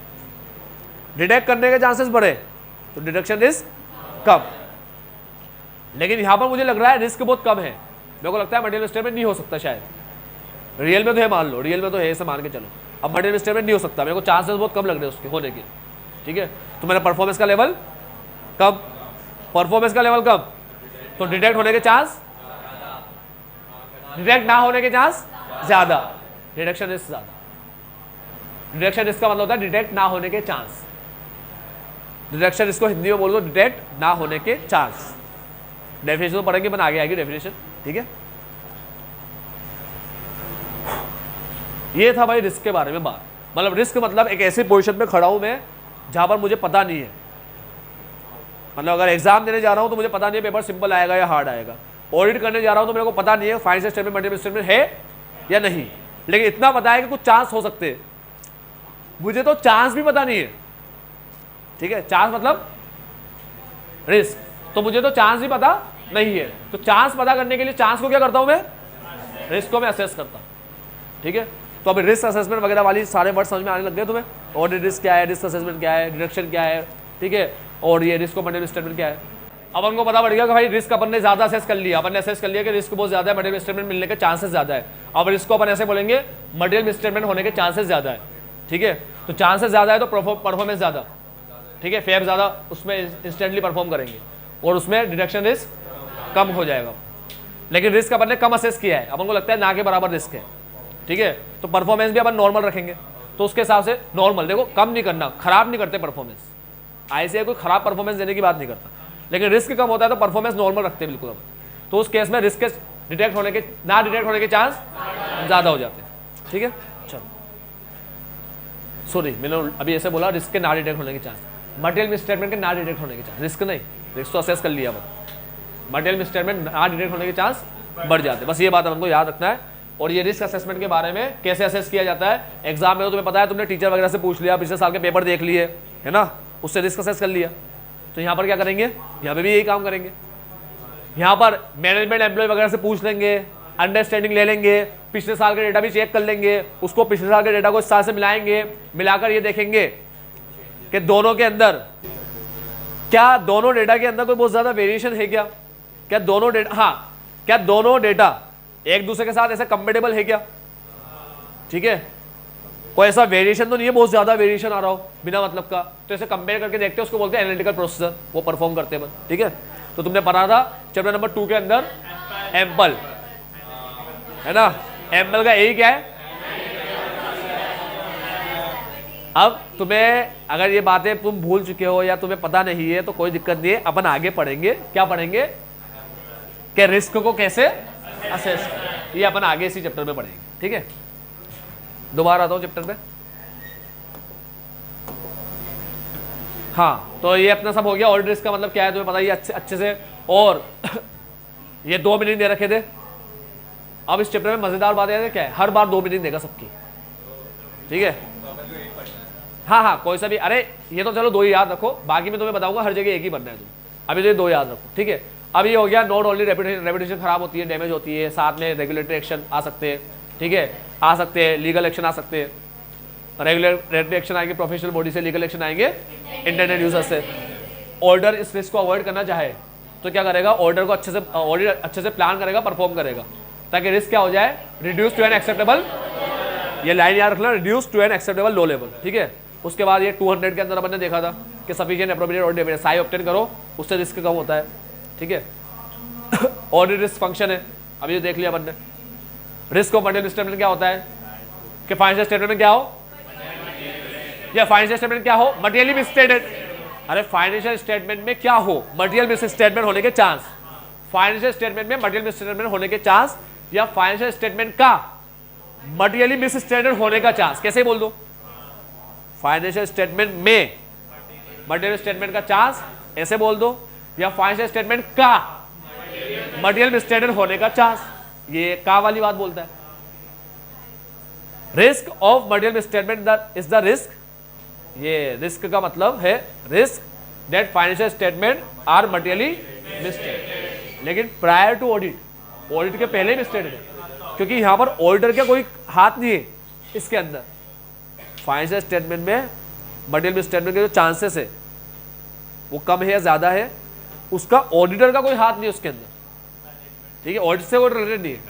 S1: डिडक्ट करने के चांसेस बढ़े तो डिडक्शन रिस्क कम। लेकिन यहाँ पर मुझे लग रहा है रिस्क बहुत कम है, मेरे को लगता है मटेरियल स्टेटमेंट नहीं हो सकता शायद। रियल में तो है मान लो, रियल में तो है ऐसे मान के चलो, अब मटेरियल स्टेटमेंट नहीं हो सकता, मेरे को चांसेस बहुत कम लग रहे हैं उसके होने के। ठीक है, तो मेरा परफॉर्मेंस का लेवल कम, परफॉर्मेंस का लेवल कम, तो डिटेक्ट होने के चांस, डिटेक्ट ना होने के चांस ज्यादा, डिटेक्शन रिस्क ज्यादा। डिटेक्शन रिस्क का मतलब होता है डिटेक्ट ना होने के चांस। डिटेक्शन रिस्क को हिंदी में बोल दो डिटेक्ट ना होने के चांस। डेफिनेशन तो पढ़ेंगे, बन आगे आएगी डेफिनेशन। ठीक है, ये था भाई रिस्क के बारे में बात। मतलब रिस्क मतलब एक ऐसी पोजीशन में खड़ा हूं मैं जहां पर मुझे पता नहीं है, मतलब अगर एग्जाम देने जा रहा हूं तो मुझे पता नहीं है पेपर सिंपल आएगा या हार्ड आएगा। ऑडिट करने जा रहा हूं तो मेरे को पता नहीं है फाइनेंशियल स्टेटमेंट मटेरियल स्टेटमेंट है या नहीं, लेकिन इतना पता है कि कुछ चांस हो सकते हैं, मुझे तो चांस भी पता नहीं है। ठीक है, चांस मतलब रिस्क, तो मुझे तो चांस भी पता नहीं है, तो चांस पता करने के लिए चांस को क्या करता हूं मैं, रिस्क को मैं असेस करता हूं। ठीक है, तो अभी रिस्क असेसमेंट वगैरह वाली सारे वर्ड समझ में आने लग गए तुम्हें। ऑडिट रिस्क क्या है, रिस्क असेसमेंट क्या है, डिडक्शन क्या है, ठीक है, और ये रिस्क मटेरियल स्टेटमेंट क्या है। अब हमको पता पड़ गया कि भाई रिस्क अपन ने ज्यादा असेस कर लिया, अपन ने असेस कर लिया कि रिस्क बहुत ज्यादा है, मटेरियल स्टेटमेंट मिलने के चांसेस ज्यादा है। अब रिस्क को अपन ऐसे बोलेंगे मटेरियल स्टेटमेंट होने के चांसेस ज्यादा है। ठीक है, तो चांसेस ज्यादा है तो परफॉर्मेंस ज्यादा, ठीक है, फेयर ज्यादा, उसमें इंस्टेंटली परफॉर्म करेंगे और उसमें डिडक्शन रिस्क कम हो जाएगा। लेकिन रिस्क अपन ने कम असेस किया है, अपन को लगता है ना के बराबर रिस्क है। ठीक है, तो परफॉर्मेंस भी अपन नॉर्मल रखेंगे, तो उसके हिसाब से नॉर्मल, देखो कम नहीं करना, खराब नहीं करते परफॉर्मेंस, ऐसे कोई खराब परफॉर्मेंस देने की बात नहीं करता, लेकिन रिस्क कम होता है तो परफॉर्मेंस नॉर्मल रखते हैं बिल्कुल। तो उस केस में रिस्क के डिटेक्ट होने के ना डिटेक्ट होने के चांस ज्यादा हो जाते हैं। ठीक है, चलो सॉरी मैंने अभी ऐसे बोला रिस्क के ना डिटेक्ट होने के चांस, मटेरियल मिसस्टेटमेंट के ना डिटेक्ट होने के चांस, रिस्क नहीं, रिस्क तो असेस कर लिया, मटेरियल मिसस्टेटमेंट ना डिटेक्ट होने के चांस बढ़ जाते हैं। बस ये बात हमको याद रखना है। और ये रिस्क असेसमेंट के बारे में कैसे असेस किया जाता है, एग्जाम में तो तुम्हें पता है, तुमने टीचर वगैरह से पूछ लिया, पिछले साल के पेपर देख लिए, है ना, उससे रिस्क असेस कर लिया। तो यहाँ पर क्या करेंगे, यहाँ पे भी यही काम करेंगे, यहाँ पर मैनेजमेंट एम्प्लॉय वगैरह से पूछ लेंगे, अंडरस्टैंडिंग ले लेंगे, पिछले साल का डेटा भी चेक कर लेंगे, उसको पिछले साल के डेटा को इस साल से मिलाएंगे, मिलाकर ये देखेंगे कि दोनों के अंदर क्या, दोनों डेटा के अंदर कोई बहुत ज्यादा वेरिएशन है क्या, क्या दोनों डेटा, हाँ, क्या दोनों डेटा एक दूसरे के साथ ऐसे कंपेटेबल है क्या। ठीक है, कोई ऐसा वेरिएशन तो नहीं है, बहुत ज्यादा वेरिएशन आ रहा हो बिना मतलब का, तो ऐसे कंपेयर करके देखते हैं, उसको बोलते हैं एनालिटिकल प्रोसेसर, वो परफॉर्म करते हैं। ठीक है, तो तुमने पढ़ा था चैप्टर नंबर 2 के अंदर एम्पल, है ना, एम्पल का यही क्या है। अब तुम्हें अगर ये बातें तुम भूल चुके हो या तुम्हें पता नहीं है तो कोई दिक्कत नहीं है, अपन आगे पढ़ेंगे, क्या पढ़ेंगे कि रिस्क को कैसे असेस, ये अपन आगे इसी चैप्टर में पढ़ेंगे। ठीक है, दोबारा आता हूं चैप्टर में। हाँ, तो ये अपना सब हो गया। ऑडिट रिस्क का मतलब क्या है तुम्हें पता ही अच्छे से, और ये 2 मीनिंग दे रखे थे। अब इस चैप्टर में मजेदार बात है क्या है, हर बार 2 मीनिंग देगा सबकी। ठीक है, हाँ हाँ, कोई सा भी, अरे ये तो चलो 2 ही याद रखो, बाकी मैं तुम्हें बताऊंगा हर जगह एक ही बनना है तुम्हें, अभी तो ये 2 याद रखो। ठीक है, अब ये हो गया नॉट ओनली रेपुटेशन खराब होती है, डैमेज होती है, साथ में रेगुलेटरी एक्शन आ सकते हैं। ठीक है, आ सकते हैं, लीगल एक्शन आ सकते हैं, रेगुलेटरी एक्शन आएंगे प्रोफेशनल बॉडी से, लीगल एक्शन आएंगे इंटरनेट यूजर से। ऑर्डर इस रिस्क को अवॉइड करना चाहे तो क्या करेगा, ऑर्डर को अच्छे से प्लान करेगा, परफॉर्म करेगा, ताकि रिस्क क्या हो जाए, रिड्यूस टू एन एक्सेप्टेबल, ये लाइन याद रखना, reduce to an acceptable low level. ठीक है, उसके बाद ये 200 के अंदर अपन ने देखा था कि sufficient appropriate audit evidence Sai obtain करो, उससे रिस्क कम होता है। ठीक है, ऑडिट रिस्क फंक्शन है, अभी ये देख लिया अपन ने। रिस्क ऑफ मटेरियल स्टेटमेंट क्या होता है कि फाइनेंशियल स्टेटमेंट में क्या हो, या फाइनेंशियल स्टेटमेंट क्या हो, मटेरियली मिसस्टेटेड। अरे फाइनेंशियल स्टेटमेंट में क्या हो, मटेरियल मिसस्टेटमेंट होने के चांस, फाइनेंशियल स्टेटमेंट में मटेरियल मिसस्टेटमेंट होने के चांस, या फाइनेंशियल स्टेटमेंट का मटेरियली मिसस्टेटेड होने का चांस, कैसे बोल दो, फाइनेंशियल स्टेटमेंट में मटेरियल स्टेटमेंट का चांस ऐसे बोल दो, या फाइनेंशियल स्टेटमेंट का मटेरियल मिसस्टेटेड होने का चांस, ये का वाली बात बोलता है। Risk of material misstatement is the risk, ये रिस्क का मतलब है risk that financial statement are materially misstated, लेकिन प्रायर टू ऑडिट, ऑडिट के पहले मिसस्टेटेड है, क्योंकि यहां पर ऑडिटर का कोई हाथ नहीं है इसके अंदर। फाइनेंशियल स्टेटमेंट में मटेरियल मिसस्टेटमेंट के जो चांसेस है वो कम है या ज्यादा है, उसका ऑडिटर का कोई हाथ नहीं है उसके अंदर, ठीक है, ऑडिट से वो रिलेटेड नहीं है।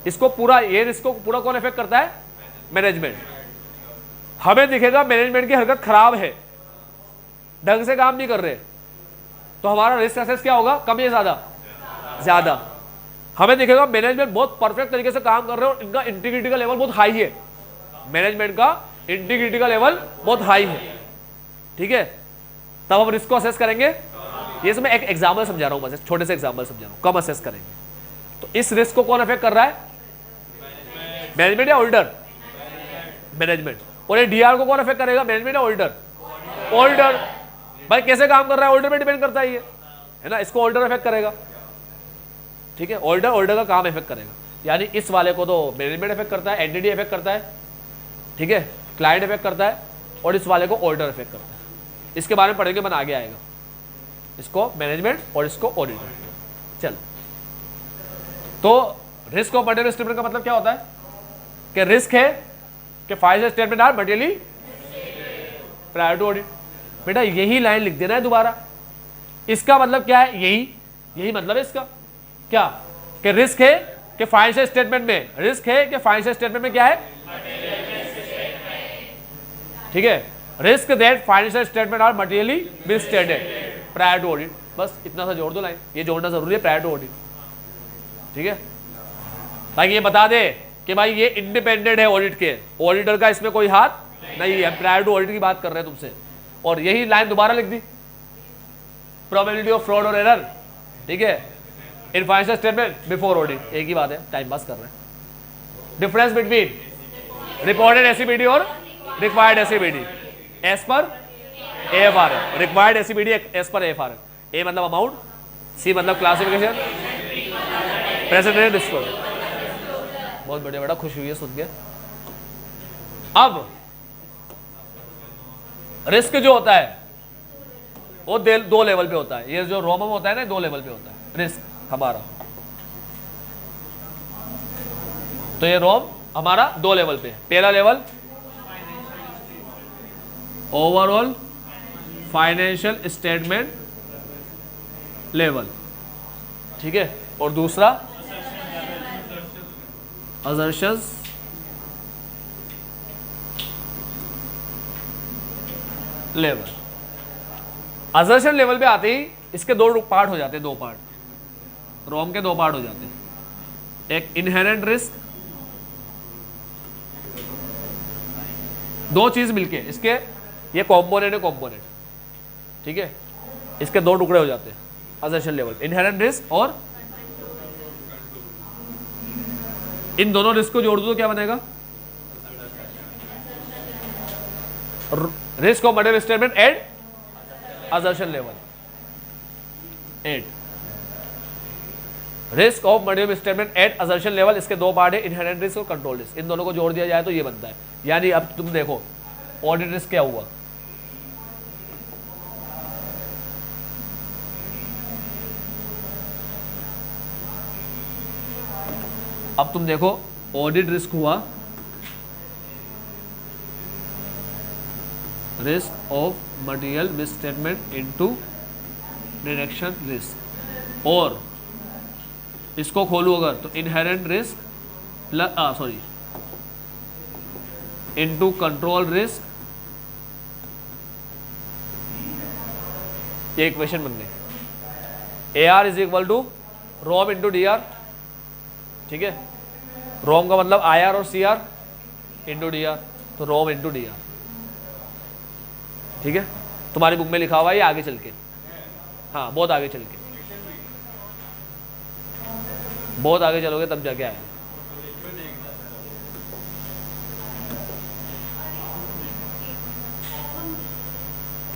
S1: इसको पूरा ये रिस्क को पूरा कौन इफेक्ट करता है, मैनेजमेंट। हमें दिखेगा मैनेजमेंट की हरकत खराब है, ढंग से काम नहीं कर रहे, तो हमारा रिस्क असेस क्या होगा, कम या ज्यादा, ज्यादा। हमें दिखेगा मैनेजमेंट बहुत परफेक्ट तरीके से काम कर रहे हो, इनका इंटीग्रिटी का लेवल बहुत हाई है, मैनेजमेंट का इंटीग्रिटी का लेवल बहुत हाई है, ठीक है, तब हम रिस्क को असेस करेंगे। ये मैं एक एग्जाम्पल समझा रहा हूं, बस छोटे से एग्जाम्पल समझा रहा हूं, कम असेस करेंगे। तो इस रिस्क को कौन अफेक्ट कर रहा है, मैनेजमेंट या ऑडिटर, मैनेजमेंट। और ये डीआर को कौन अफेक्ट करेगा, मैनेजमेंट या ऑडिटर, ऑडिटर। भाई कैसे काम कर रहा है ऑडिटर पे डिपेंड करता है ये, है ना, इसको ऑडिटर अफेक्ट करेगा, ठीक है, ऑडिटर का काम इफेक्ट करेगा। यानी इस वाले को तो मैनेजमेंट इफेक्ट करता है, एनडीडी इफेक्ट करता है, ठीक है, क्लाइंट इफेक्ट करता है, और इस वाले को ऑडिटर इफेक्ट करता है। इसके बारे में पढ़ेंगे, मन आगे आएगा, इसको मैनेजमेंट और इसको ऑडिटर। चलो, तो रिस्क ऑफ मटेरियल स्टेटमेंट का मतलब क्या होता है कि रिस्क है कि financial statement are materially prior to audit. बेटा यही लाइन लिख देना है दोबारा, इसका मतलब क्या है, यही मतलब है इसका, क्या कि रिस्क है कि फाइनेंशियल स्टेटमेंट में, रिस्क है कि फाइनेंशियल स्टेटमेंट में क्या है, ठीक है, risk that financial statement are materially misstated prior to audit. बस इतना सा जोड़ दो लाइन, ये जोड़ना जरूरी है, प्रायर टू ऑडिट, ठीक है, ताकि ये बता दे कि भाई ये इंडिपेंडेंट है ऑडिट के, ऑडिटर का इसमें कोई हाथ नहीं है, प्रायर टू ऑडिट की बात कर रहे हैं तुमसे। और यही लाइन दोबारा लिख दी, प्रोबेबिलिटी ऑफ फ्रॉड और एरर, ठीक है, in financial statement before audit, एक ही बात है, टाइम पास कर रहे हैं। डिफरेंस बिटवीन रिपोर्टेड एसईबीडी और required एसईबीडी as per एएफआरएम, required एसईबीडी as per एएफआरएम। ए मतलब अमाउंट, सी मतलब क्लासिफिकेशन, प्रेजेंटेड डिस्क्लोजर। बहुत बढ़िया, बड़ा खुश हुई है सुन के। अब रिस्क जो होता है वो दो लेवल पे होता है, ये जो रोमम होता है ना, दो लेवल पे होता है रिस्क हमारा। तो ये रोम हमारा दो लेवल पे, पहला level overall financial statement level, ठीक है, और दूसरा असर्शंस लेवल। असर्शन लेवल पे आते ही इसके दो पार्ट हो जाते हैं, दो पार्ट, रोम के दो पार्ट हो जाते हैं, एक इनहेरेंट रिस्क, दो चीज मिलके इसके, ये कॉम्पोनेंट है कॉम्पोनेंट, ठीक है, इसके दो टुकड़े हो जाते हैं असर्शन लेवल, इनहेरेंट रिस्क और इन दोनों रिस्क को जोड़ दो तो क्या बनेगा, risk of material statement at assertion level, at risk of material statement at assertion level. इसके दो पार्ट है, इनहेरेंट रिस्क और कंट्रोल रिस्क, इन दोनों को जोड़ दिया जाए तो ये बनता है। यानी अब तुम देखो ऑडिट रिस्क क्या हुआ, अब तुम देखो ऑडिट रिस्क हुआ, risk of material misstatement into direction risk, और इसको खोलू अगर तो inherent risk plus into control risk, ये इक्वेशन बन गई। AR is equal to ROM into DR, ठीक है, रोम का मतलब IR और CR इंटू DR, तो रोम इंटू DR, ठीक है, तुम्हारी बुक में लिखा हुआ है ये आगे चल के, हाँ बहुत आगे चल के, बहुत आगे चलोगे तब जाके आएगा।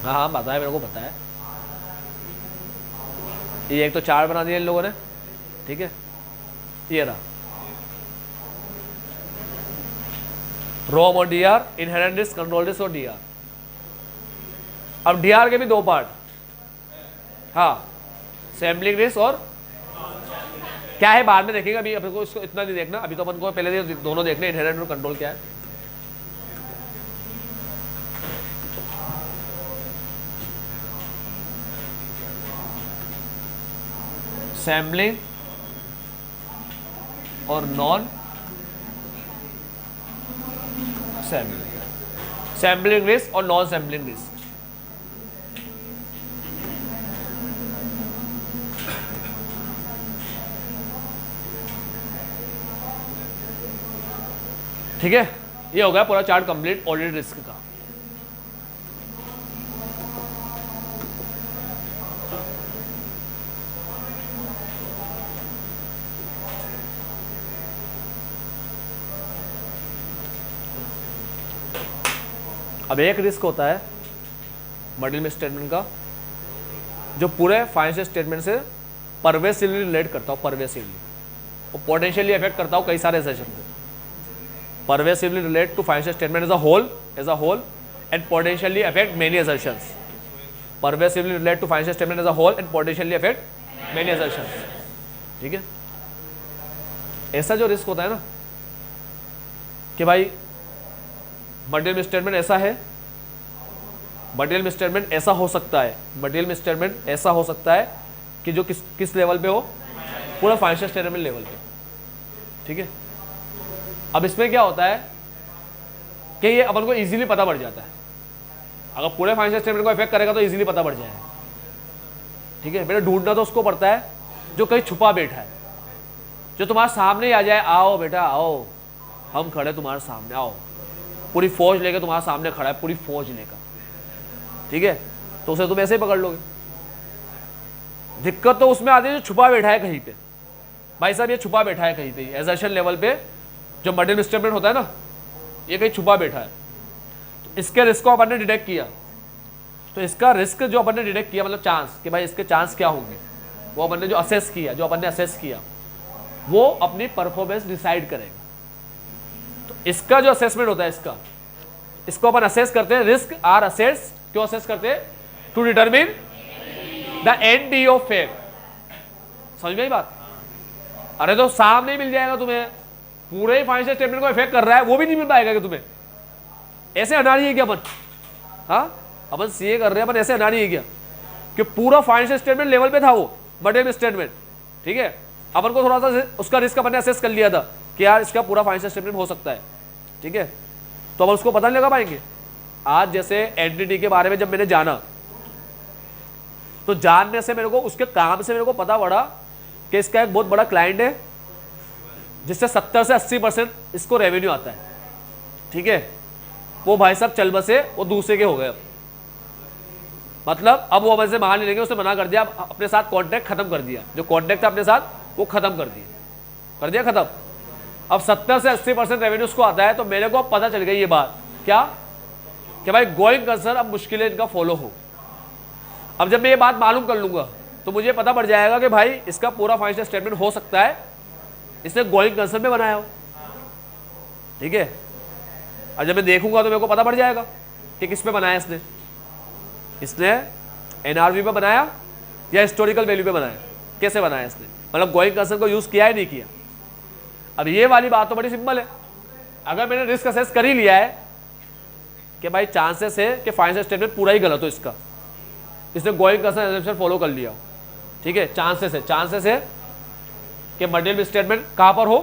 S1: हाँ हाँ पता है, मेरे को पता है। ये एक तो चार्ट बना दिया इन लोगों ने, ठीक है, ये रहा रोम और DR, inherent risk, control risk और डीआर। अब डीआर के भी दो पार्ट, हाँ, सैम्पलिंग रिस्क और क्या है बाद में देखेंगे, अभी अपन को इसको इतना नहीं देखना, अभी तो अपन को पहले दोनों देखने, इनहेरेंट और कंट्रोल क्या है। सैम्पलिंग और नॉन सैम्पलिंग, सैम्पलिंग रिस्क और नॉन सैम्पलिंग रिस्क। ठीक है, ये हो गया पूरा चार्ट कंप्लीट ऑडिट रिस्क का। अब एक रिस्क होता है मल्टीपल स्टेटमेंट का, जो पूरे फाइनेंशियल स्टेटमेंट से परवेसिवली रिलेट करता हो, परवेसिवली और पोटेंशियली इफेक्ट करता हो कई सारे सेशन को। Pervasively relate to financial statement as a whole and potentially affect many assertions. Pervasively relate to financial statement as a whole and potentially affect many assertions. ठीक है, ऐसा जो रिस्क होता है ना कि भाई मटेरियल स्टेटमेंट ऐसा है, मटेरियल स्टेटमेंट ऐसा हो सकता है, मटेरियल स्टेटमेंट ऐसा हो सकता है कि जो किस लेवल पे हो, पूरा फाइनेंशियल स्टेटमेंट लेवल पे। ठीक है, अब इसमें क्या होता है कि ये अपन को इजीली पता पड़ जाता है, अगर पूरे फाइनेंशियल स्टेटमेंट को इफेक्ट करेगा तो इजीली पता पड़ जाएगा। ठीक है, मेरे ढूंढना तो उसको पड़ता है जो कहीं छुपा बैठा है, जो तुम्हारे सामने ही आ जाए, आओ बेटा आओ, हम खड़े तुम्हारे सामने, आओ, पूरी फौज लेकर तुम्हारे सामने खड़ा है, पूरी फौज लेकर। ठीक है, तो उसे तुम ऐसे ही पकड़ लोगे। दिक्कत तो उसमें आती है जो छुपा बैठा है कहीं पे, भाई साहब ये छुपा बैठा है कहीं पे, एजर्शन लेवल पे जो मटेरियल स्टेटमेंट होता है ना, ये कहीं छुपा बैठा है। तो इसके रिस्क को अपन ने डिटेक्ट किया, तो इसका रिस्क जो अपन ने डिटेक्ट किया, मतलब चांस कि भाई इसके चांस क्या होंगे, वो अपन ने जो असेस किया, जो अपन ने असेस किया, वो अपनी परफॉर्मेंस डिसाइड करेगा। तो इसका जो असेसमेंट होता है, इसको अपन असेस करते हैं, रिस्क आर असेस, क्यों असेस करते हैं, to determine the N D of. समझ में आई बात? अरे तो सामने ही मिल जाएगा तुम्हें, पूरे फाइनेंशियल स्टेटमेंट को इफेक्ट कर रहा है, वो भी नहीं मिल पाएगा कि तुम्हें। ऐसे अनाड़ी है क्या अपन? हाँ, अपन सीए कर रहे हैं, अपन ऐसे अनाड़ी है क्या कि पूरा फाइनेंशियल स्टेटमेंट लेवल पे था वो मटेरियल स्टेटमेंट। ठीक है, अपन को थोड़ा सा उसका रिस्क अपन ने असेस कर लिया था कि यार इसका पूरा फाइनेंशियल स्टेटमेंट हो सकता है। ठीक है, तो अपन उसको पता नहीं लगा पाएंगे। आज जैसे एंटिटी के बारे में जब मैंने जाना, तो जानने से मेरे को, उसके काम से मेरे को पता पड़ा कि इसका एक बहुत बड़ा क्लाइंट है जिससे 70 से 80% इसको रेवेन्यू आता है। ठीक है, वो भाई साहब चल बसे, वो दूसरे के हो गए। मतलब अब वो हमसे मांग नहीं लेंगे, उसने मना कर दिया, अपने साथ कॉन्ट्रैक्ट खत्म कर दिया, जो कॉन्ट्रैक्ट था अपने साथ वो खत्म कर दिया खत्म। अब 70 से 80% रेवेन्यू उसको आता है। तो मेरे को अब पता चल गई ये बात, क्या कि भाई गोइंग कंसर्न अब मुश्किल है इनका फॉलो हो। अब जब मैं ये बात मालूम कर लूंगा तो मुझे पता पड़ जाएगा कि भाई इसका पूरा फाइनेंशियल स्टेटमेंट हो सकता है इसने गोइंग कंसर्न में बनाया हो। ठीक है, और जब मैं देखूंगा तो मेरे को पता पड़ जाएगा कि किस पे बनाया इसने एनआरवी पे बनाया या हिस्टोरिकल वैल्यू पे बनाया, कैसे बनाया इसने, मतलब गोइंग कंसर्न को यूज किया है नहीं किया। अब ये वाली बात तो बड़ी सिंपल है, अगर मैंने रिस्क असेस कर ही लिया है कि भाई चांसेस है कि फाइनेंशियल स्टेटमेंट पूरा ही गलत हो इसका, इसने गोइंग कंसर्न एजम्पशन फॉलो कर लिया हो। ठीक है, चांसेस है कि मटेरियल स्टेटमेंट कहाँ पर हो,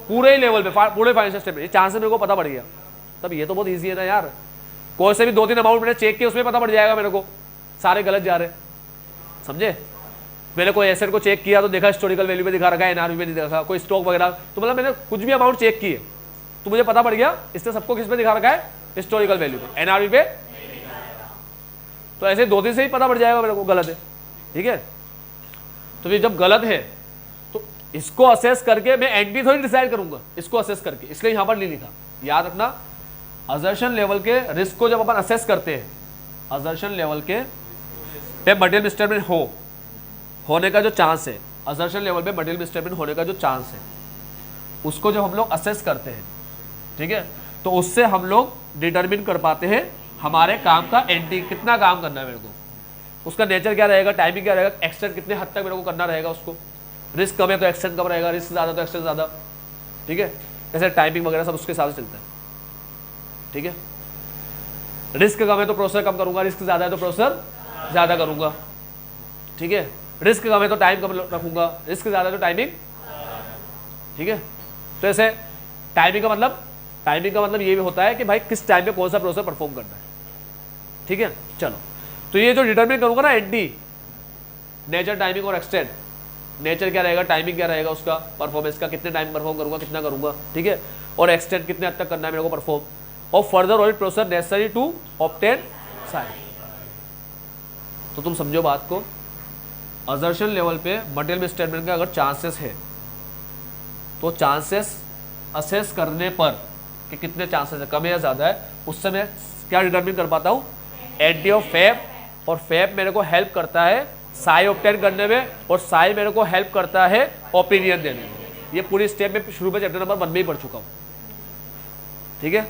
S1: पूरे ही लेवल पे, पूरे फाइनेंशियल स्टेटमेंट, ये चांसेस मेरे को पता पड़ गया। तब ये तो बहुत ईजी है ना यार, कोई से भी 2-3 अमाउंट मैंने चेक किया, उसमें पता पड़ जाएगा मेरे को सारे गलत जा रहे, समझे। मैंने कोई एसेट को चेक किया तो देखा हिस्टोरिकल वैल्यू पे दिखा रखा है, एनआरवी पे नहीं दिखा, कोई स्टॉक वगैरह, तो मतलब मैंने कुछ भी अमाउंट चेक किए तो मुझे पता पड़ गया इसने सबको किस पे दिखा रखा है, हिस्टोरिकल वैल्यू पे, एनआरवी पे। तो ऐसे 2-3 से ही पता पड़ जाएगा मेरे को गलत है। ठीक है, तो फिर जब गलत है तो इसको असेस करके मैं एंटी थोड़ी डिसाइड करूंगा, इसको असेस करके, इसलिए यहां पर नहीं लिखा। याद रखना, असर्शन लेवल के रिस्क को जब अपन असेस करते हैं असर्शन लेवल के पे मटेरियल मिसस्टेटमेंट होने का जो चांस है, असर्शन लेवल पे मटेरियल मिसस्टेटमेंट होने का जो चांस है, उसको जब हम लोग असेस करते हैं, ठीक है, तो उससे हम लोग डिटरमिन कर पाते हैं हमारे काम का एंटी, कितना काम करना है मेरे को, उसका नेचर क्या रहेगा, टाइमिंग क्या रहेगा, एक्सटेंड कितने हद तक मेरे को करना रहेगा उसको, रिस्क कम है तो एक्सटेंड कम रहेगा, रिस्क ज़्यादा तो एक्सटेंड ज़्यादा, ठीक है, जैसे टाइमिंग वगैरह सब उसके हिसाब से चलता है, ठीक है। रिस्क कम है तो प्रोसेसर कम करूंगा, रिस्क ज़्यादा है तो प्रोसेसर ज़्यादा करूंगा, ठीक है। रिस्क कम है तो टाइम कम रखूंगा, रिस्क ज़्यादा है तो टाइमिंग, ठीक है। तो ऐसे टाइमिंग का मतलब ये भी होता है कि भाई किस टाइम पे कौन सा प्रोसेसर परफॉर्म करना है, ठीक है। चलो, तो ये जो डिटरमिन करूंगा ना एंटी, नेचर, टाइमिंग और एक्सटेंड, नेचर क्या रहेगा, टाइमिंग क्या रहेगा उसका, परफॉर्मेंस का, कितने टाइम परफॉर्म करूंगा, कितना करूंगा, ठीक है, और एक्सटेंड कितने हद तक करना है मेरे को परफॉर्म, और further audit processor necessary to obtain sign. तो तुम समझो बात को, असर्शन लेवल पे मटेरियल मिसस्टेटमेंट का अगर चांसेस है तो चांसेस असेस करने पर कि कितने चांसेस है, कम है या ज़्यादा है, उससे मैं क्या डिटरमिन कर पाता हूँ, एंटी ऑफ फैब, और फैब मेरे को हेल्प करता है साई ऑब्टेन करने में, और साई मेरे को हेल्प करता है ओपिनियन देने में। ये पूरी स्टेप में शुरू में चैप्टर नंबर 1 में ही पढ़ चुका हूँ, ठीक है।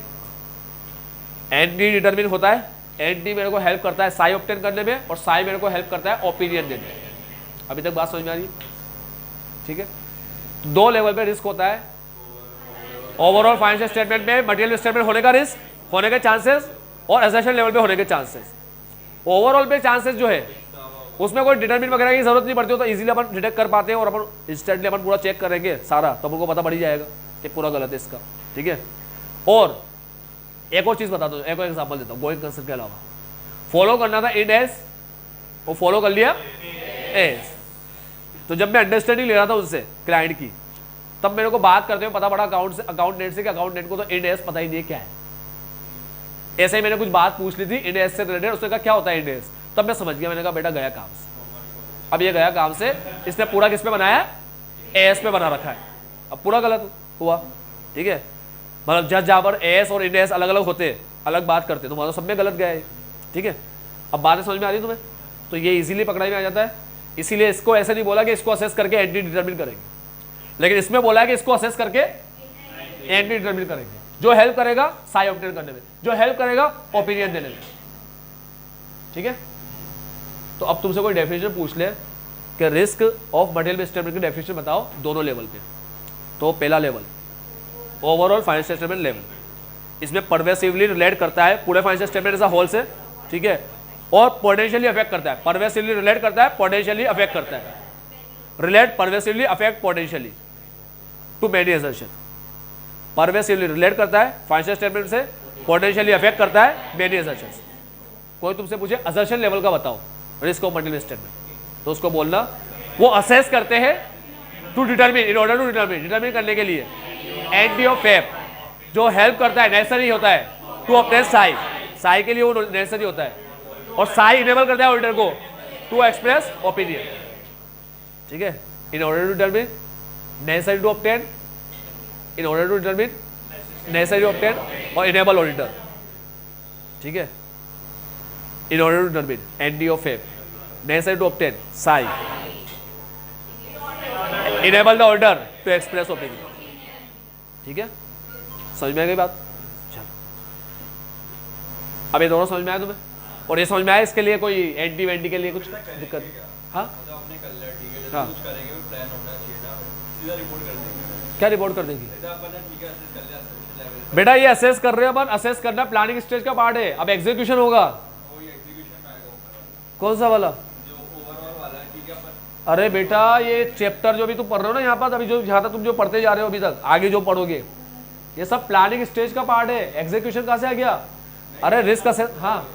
S1: एंटी डिटरमिन होता है, एंटी मेरे को हेल्प करता है साई ऑब्टेन करने में, और साई मेरे को हेल्प करता है ओपिनियन देने में। अभी तक बात समझ में आ रही है, ठीक है। 2 लेवल पे रिस्क होता है, ओवरऑल फाइनेंशियल स्टेटमेंट में मटेरियल स्टेटमेंट होने का रिस्क, होने के चांसेस, और असर्शन लेवल पे होने के चांसेस। ओवरऑल पे चांसेस जो है उसमें कोई डिटरमिन वगैरह की जरूरत नहीं पड़ती, हो तो इजीली अपन डिटेक्ट कर पाते हैं, और अपन इंस्टेंटली अपन पूरा चेक करेंगे सारा, तो हमको पता पड़ ही जाएगा कि पूरा गलत है इसका, ठीक है। और एक और चीज़ बता दो, एक और एग्जाम्पल देता हूँ गोइंग कंसर्न के अलावा। फॉलो करना था इंड एस, वो फॉलो कर लिया एस। तो जब मैं अंडरस्टैंडिंग ले रहा था उनसे क्लाइंट की, तब मेरे को बात करते हुए पता पड़ा अकाउंटेंट से कि अकाउंटेंट को तो इंड एस पता ही नहीं क्या है। ऐसे ही मैंने कुछ बात पूछ ली थी इंड एस से रिलेटेड, उसने कहा क्या होता है इंड एस, तब मैं समझ गया, मैंने कहा बेटा गया काम से। अब ये गया काम से, इसने पूरा किस पे बनाया, एस पे बना रखा है, अब पूरा गलत हुआ, ठीक है। मतलब जज जहाँ पर एस और इंड एस अलग अलग होते, अलग बात करते, तो मतलब सब में गलत गया है, ठीक है। अब बातें समझ में आ रही तुम्हें, तो ये इजीली पकड़ाई में आ जाता है। इसीलिए इसको ऐसे नहीं बोला कि इसको असेस करके एंटी डिटरमिन करेंगे, लेकिन इसमें बोला है कि इसको असेस करके एंटी डिटरमिन करेंगे, जो हेल्प करेगा साई ऑब्टेन करने में, जो हेल्प करेगा ओपिनियन देने में, ठीक है। तो अब तुमसे कोई डेफिनेशन पूछ ले कि रिस्क ऑफ मटेरियल मिसस्टेटमेंट की डेफिनेशन बताओ दोनों लेवल पे, तो पहला level overall financial statement level, इसमें परवेसिवली रिलेट करता है पूरे financial statement as a whole से, ठीक है, और पोटेंशियली अफेक्ट करता है, परवेसिवली रिलेट करता है, पोटेंशियली अफेक्ट करता है, relate pervasively affect potentially to many assertion. Pervasively relate करता है फाइनेंशियल स्टेटमेंट से, पोटेंशियली अफेक्ट करता है मेनी असर्शन। कोई तुमसे पूछे असर्शन लेवल का बताओ रिस्क ऑफ मटेरियल स्टेटमेंट, तो उसको बोलना वो असेस करते हैं to determine, in order to determine करने के लिए एंटी ऑफ फैब, जो हेल्प करता है, नेसेसरी होता है टू ऑब्टेन साई, साई के लिए वो नेसेसरी होता है, और साई इनेबल करता है ऑडिटर को टू एक्सप्रेस ओपिनियन, ठीक है। In order to determine, necessary to obtain, in order to determine, necessary to obtain, और इनेबल ऑडिटर, ठीक है। In order to determine NTE of FAP, necessary to obtain साई, enable the order to express opinion, ठीक है। समझ में आ गई बात, चलो अब ये दोनों समझ में आया तुम्हें, और ये समझ में आया इसके लिए कोई एंटी वेंटी के लिए कुछ दिक्कत, हाँ हाँ, क्या रिपोर्ट कर देंगे बेटा, ये असेस कर रहे हैं अपन, असेस करना प्लानिंग स्टेज का पार्ट है, अब एग्जीक्यूशन होगा, कौन सा वाला, अरे बेटा ये चैप्टर जो भी तुम पढ़ रहे हो ना यहाँ पर, अभी जो यहाँ तक तुम जो पढ़ते जा रहे हो अभी तक, आगे जो पढ़ोगे ये सब प्लानिंग स्टेज का पार्ट है, एग्जीक्यूशन कहाँ से आ गया, अरे रिस्क असेस, हाँ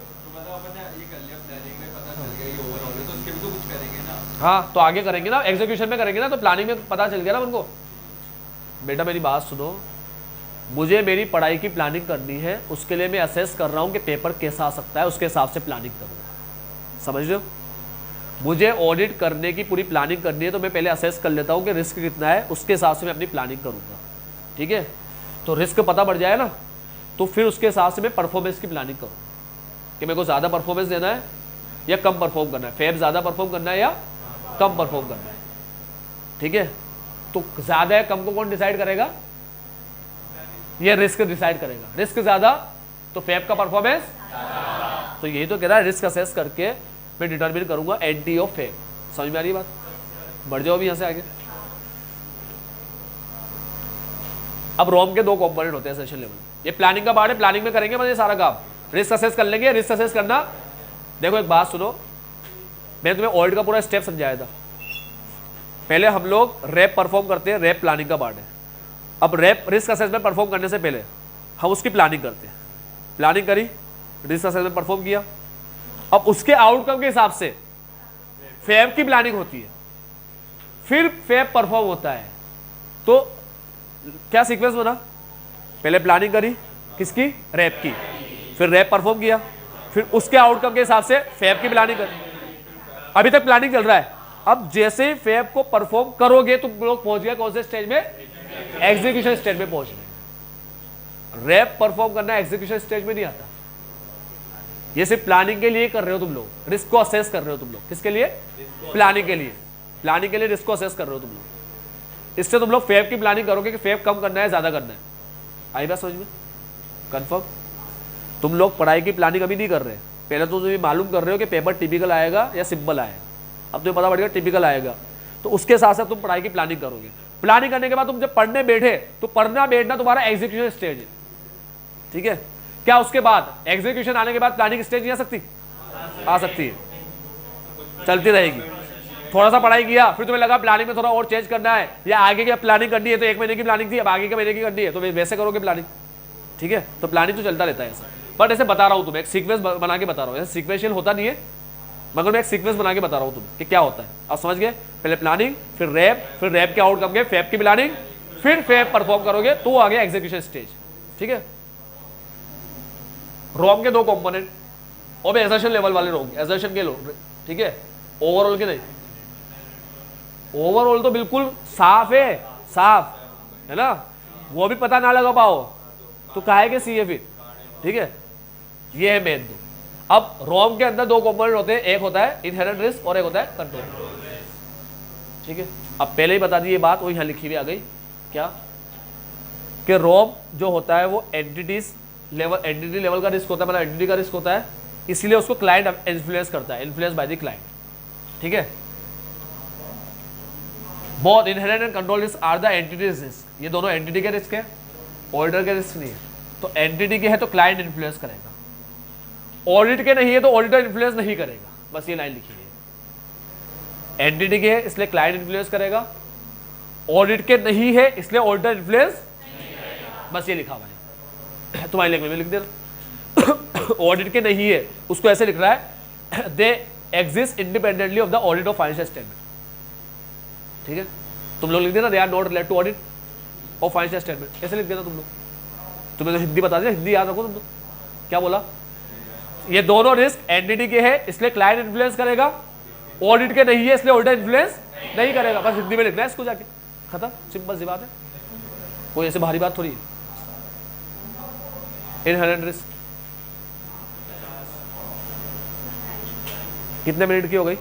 S1: हाँ, तो आगे करेंगे ना, एग्जीक्यूशन में करेंगे ना, तो प्लानिंग में पता चल गया ना उनको। बेटा मेरी बात सुनो, मुझे मेरी पढ़ाई की प्लानिंग करनी है, उसके लिए मैं असेस कर रहा हूँ कि पेपर कैसा आ सकता है, उसके हिसाब से प्लानिंग करूँगा, समझ रहे हो। मुझे ऑडिट करने की पूरी प्लानिंग करनी है, तो मैं पहले असेस कर लेता हूँ कि रिस्क कितना है, उसके हिसाब से मैं अपनी प्लानिंग करूँगा, ठीक है। तो रिस्क पता पड़ जाए ना, तो फिर उसके हिसाब से मैं परफॉर्मेंस की प्लानिंग करूँ, कि मेरे को ज़्यादा परफॉर्मेंस देना है या कम परफॉर्म करना है, फैब ज़्यादा परफॉर्म करना है या कम परफॉर्म करना है। ठीक है, तो ज़्यादा है कम को कौन डिसाइड करेगा? ये रिस्क डिसाइड करेगा। रिस्क ज़्यादा तो फैब का परफॉर्मेंस, तो यही तो कह रहा है, रिस्क असेस करके मैं डिटरमिन करूंगा एनटी ऑफ फैब। समझ में आ रही बात? बढ़ जाओ भी यहाँ से आगे। अब रोम के दो कंपोनेंट होते हैं एसेंशियल लेवल। ये प्लानिंग का पार्ट है, प्लानिंग में करेंगे मतलब ये सारा काम, रिस्क असेस कर लेंगे। रिस्क असेस करना, देखो एक बात सुनो, मैंने तुम्हें ऑडिट का पूरा स्टेप समझाया था। पहले हम लोग रैप परफॉर्म करते हैं, रैप प्लानिंग का पार्ट है। अब रैप रिस्क असेसमेंट परफॉर्म करने से पहले हम उसकी प्लानिंग करते हैं। प्लानिंग करी, रिस्क असेसमेंट परफॉर्म किया, अब उसके आउटकम के हिसाब से फैब की प्लानिंग होती है, फिर फैब परफॉर्म होता है। तो क्या सीक्वेंस बना? पहले प्लानिंग करी किसकी? रैप की, फिर रैप परफॉर्म किया, फिर उसके आउटकम के हिसाब से फैब की प्लानिंग करी। अभी तक प्लानिंग चल रहा है। अब जैसे ही फैब को परफॉर्म करोगे तुम लोग पहुंच गए कौन से स्टेज में? एग्जीक्यूशन स्टेज में पहुंच गए। रैप परफॉर्म करना एग्जीक्यूशन स्टेज में नहीं आता। ये सिर्फ प्लानिंग के लिए कर रहे हो तुम लोग, रिस्क को असेस कर रहे हो तुम लोग। किसके लिए? प्लानिंग के लिए। प्लानिंग के लिए रिस्क को असेस कर रहे हो तुम लोग। इससे तुम लोग फैब की प्लानिंग करोगे कि फैब कम करना है ज्यादा करना है। आई बात समझ में? कंफर्म? तुम लोग पढ़ाई की प्लानिंग अभी नहीं कर रहे। पहले तो तुम ये मालूम कर रहे हो कि पेपर टिपिकल आएगा या सिंपल आएगा। अब तुम्हें पता पड़ेगा टिपिकल आएगा, तो उसके साथ साथ तुम पढ़ाई की प्लानिंग करोगे। प्लानिंग करने के बाद तुम जब पढ़ने बैठे तो पढ़ना बैठना तुम्हारा एग्जीक्यूशन स्टेज है। ठीक है, क्या उसके बाद एग्जीक्यूशन आने के बाद प्लानिंग स्टेज नहीं आ सकती? आ सकती है, चलती रहेगी। थोड़ा सा पढ़ाई किया, फिर तुम्हें लगा प्लानिंग में थोड़ा और चेंज करना है या आगे की प्लानिंग करनी है, तो 1 महीने की प्लानिंग थी अब आगे के महीने की करनी है, तो वैसे करोगे प्लानिंग। ठीक है, तो प्लानिंग तो चलता रहता है ऐसा। बट ऐसे बता रहा हूँ तुम्हें, एक सीक्वेंस बना के बता रहा हूँ। ऐसे सीक्वेंशियल होता नहीं है, मगर मैं एक सीक्वेंस बना के बता रहा हूँ तुम्हें कि क्या होता है। अब समझ गए? पहले प्लानिंग, फिर रैप के आउटकम के फैब की प्लानिंग, फिर फैब परफॉर्म करोगे तो आ गया एग्जीक्यूशन स्टेज। ठीक है, रोम के दो कंपोनेंट, और एसर्शन लेवल वाले रोम, एसर्शन के लोग। ठीक है, ओवरऑल के नहीं। ओवरऑल तो बिल्कुल साफ है, साफ है ना, वो भी पता ना लगा पाओ तो काहे के सी है फिर। ठीक है, ये है मेन। दो अब रोम के अंदर दो कंपोनेंट होते हैं, एक होता है इनहेरेंट रिस्क और एक होता है कंट्रोल। ठीक है, अब पहले ही बता दी ये बात, वो यहाँ लिखी हुई आ गई क्या कि रोम जो होता है वो एंटिटी लेवल का रिस्क होता है, मतलब एंटिटी का रिस्क होता है, इसीलिए उसको क्लाइंट इन्फ्लुएंस करता है, इन्फ्लुएंस बाय द क्लाइंट। ठीक है, both inherent and control risk are the entity risk. ये दोनों एंटिटी के रिस्क है, ऑडिटर के रिस्क नहीं है। तो एंटिटी के है तो क्लाइंट इन्फ्लुएंस करेगा, ऑडिट के नहीं है तो ऑडिटर इन्फ्लुएंस नहीं करेगा। बस ये लाइन लिखी है। एंटिटी के है इसलिए क्लाइंट इन्फ्लुएंस करेगा, ऑडिट के नहीं है इसलिए ऑडिटर इन्फ्लुएंस, बस ये लिखा हुआ है। तुम्हारी लैंग्वेज में लिख देना। ऑडिट के नहीं है उसको ऐसे लिख रहा है, they exist independently of the audit of financial statement. ठीक है, तुम लोग लिख देना they are not related to audit of financial statement, ऐसे लिख देना तुम लोग। तुम्हें तो हिंदी बता दिया, हिंदी याद रखो तुम लोग। क्या बोला? ये दोनों रिस्क एंटिटी के है इसलिए क्लाइंट इन्फ्लुएंस करेगा, ऑडिट के नहीं है इसलिए ऑडिटर इन्फ्लुएंस नहीं करेगा। बस हिंदी में लिखना है इसको जाके, खत्म, सिंपल सी बात है, कोई ऐसे भारी बात थोड़ी है। इनहेरेंट रिस्क कितने मिनट की हो गई?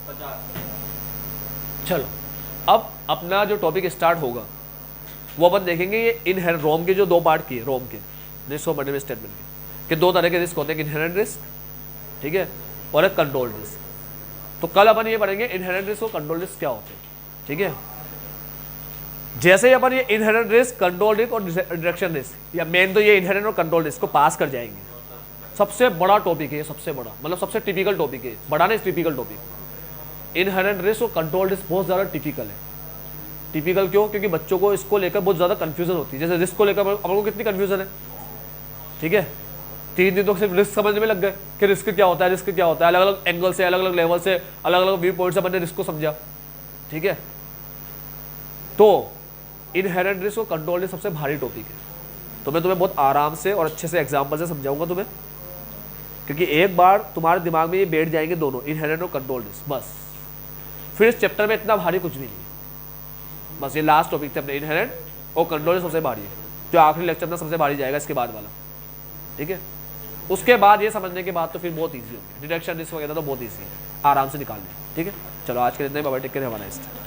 S1: 50। चलो अब अपना जो टॉपिक स्टार्ट होगा वो अपन देखेंगे ये इनहेरेंट रोम के जो दो पार्ट किए, रोम के रिस्क और मनी स्टेटमेंट के दो तरह के रिस्क होते हैं, इनहेरेंट रिस्क, ठीक है, और एक कंट्रोल रिस्क। तो कल अपन ये पढ़ेंगे इनहेरेंट रिस्क और कंट्रोल रिस्क क्या होते हैं। ठीक है, जैसे ही अपन ये इनहेरेंट रिस्क, कंट्रोल रिस्क और डिडक्शन रिस्क, या मेन तो ये इनहेरेंट और कंट्रोल रिस्क को पास कर जाएंगे, सबसे बड़ा टॉपिक है, सबसे बड़ा मतलब सबसे टिपिकल टॉपिक है, बड़ा नहीं टिपिकल टॉपिक। इनहेरेंट रिस्क और कंट्रोल रिस्क बहुत ज़्यादा टिपिकल है। टिपिकल क्यों? क्योंकि बच्चों को इसको लेकर बहुत ज़्यादा कंफ्यूजन होती है। जैसे रिस्क को लेकर अपन को कितनी कंफ्यूजन है, ठीक है, 3 दिन तो सिर्फ रिस्क समझने में लग गए कि रिस्क क्या होता है, रिस्क क्या होता है, अलग अलग एंगल से, अलग अलग लेवल से, अलग अलग व्यू पॉइंट से अपन ने रिस्क को समझा। ठीक है, तो इनहेरेंट रिस्क और कंट्रोल रिस्क सबसे भारी टॉपिक है। तो मैं तुम्हें बहुत आराम से और अच्छे से एग्जाम्पल से समझाऊंगा तुम्हें, क्योंकि एक बार तुम्हारे दिमाग में ये बैठ जाएंगे दोनों, इनहेरेंट और कंट्रोल रिस्क, बस फिर इस चैप्टर में इतना भारी कुछ भी नहीं है। बस ये लास्ट टॉपिक थे अपने, इनहेरेंट और कंट्रोल रिस्क सबसे भारी है, जो आखिरी लेक्चर में सबसे भारी जाएगा इसके बाद वाला। ठीक है, उसके बाद ये समझने के बाद तो फिर बहुत ईजी हो गया, डिटेक्शन रिस्क वगैरह तो बहुत ईजी है, आराम से निकालने। ठीक है, चलो आज के लिए इतना ही, bye, take care, have a nice day.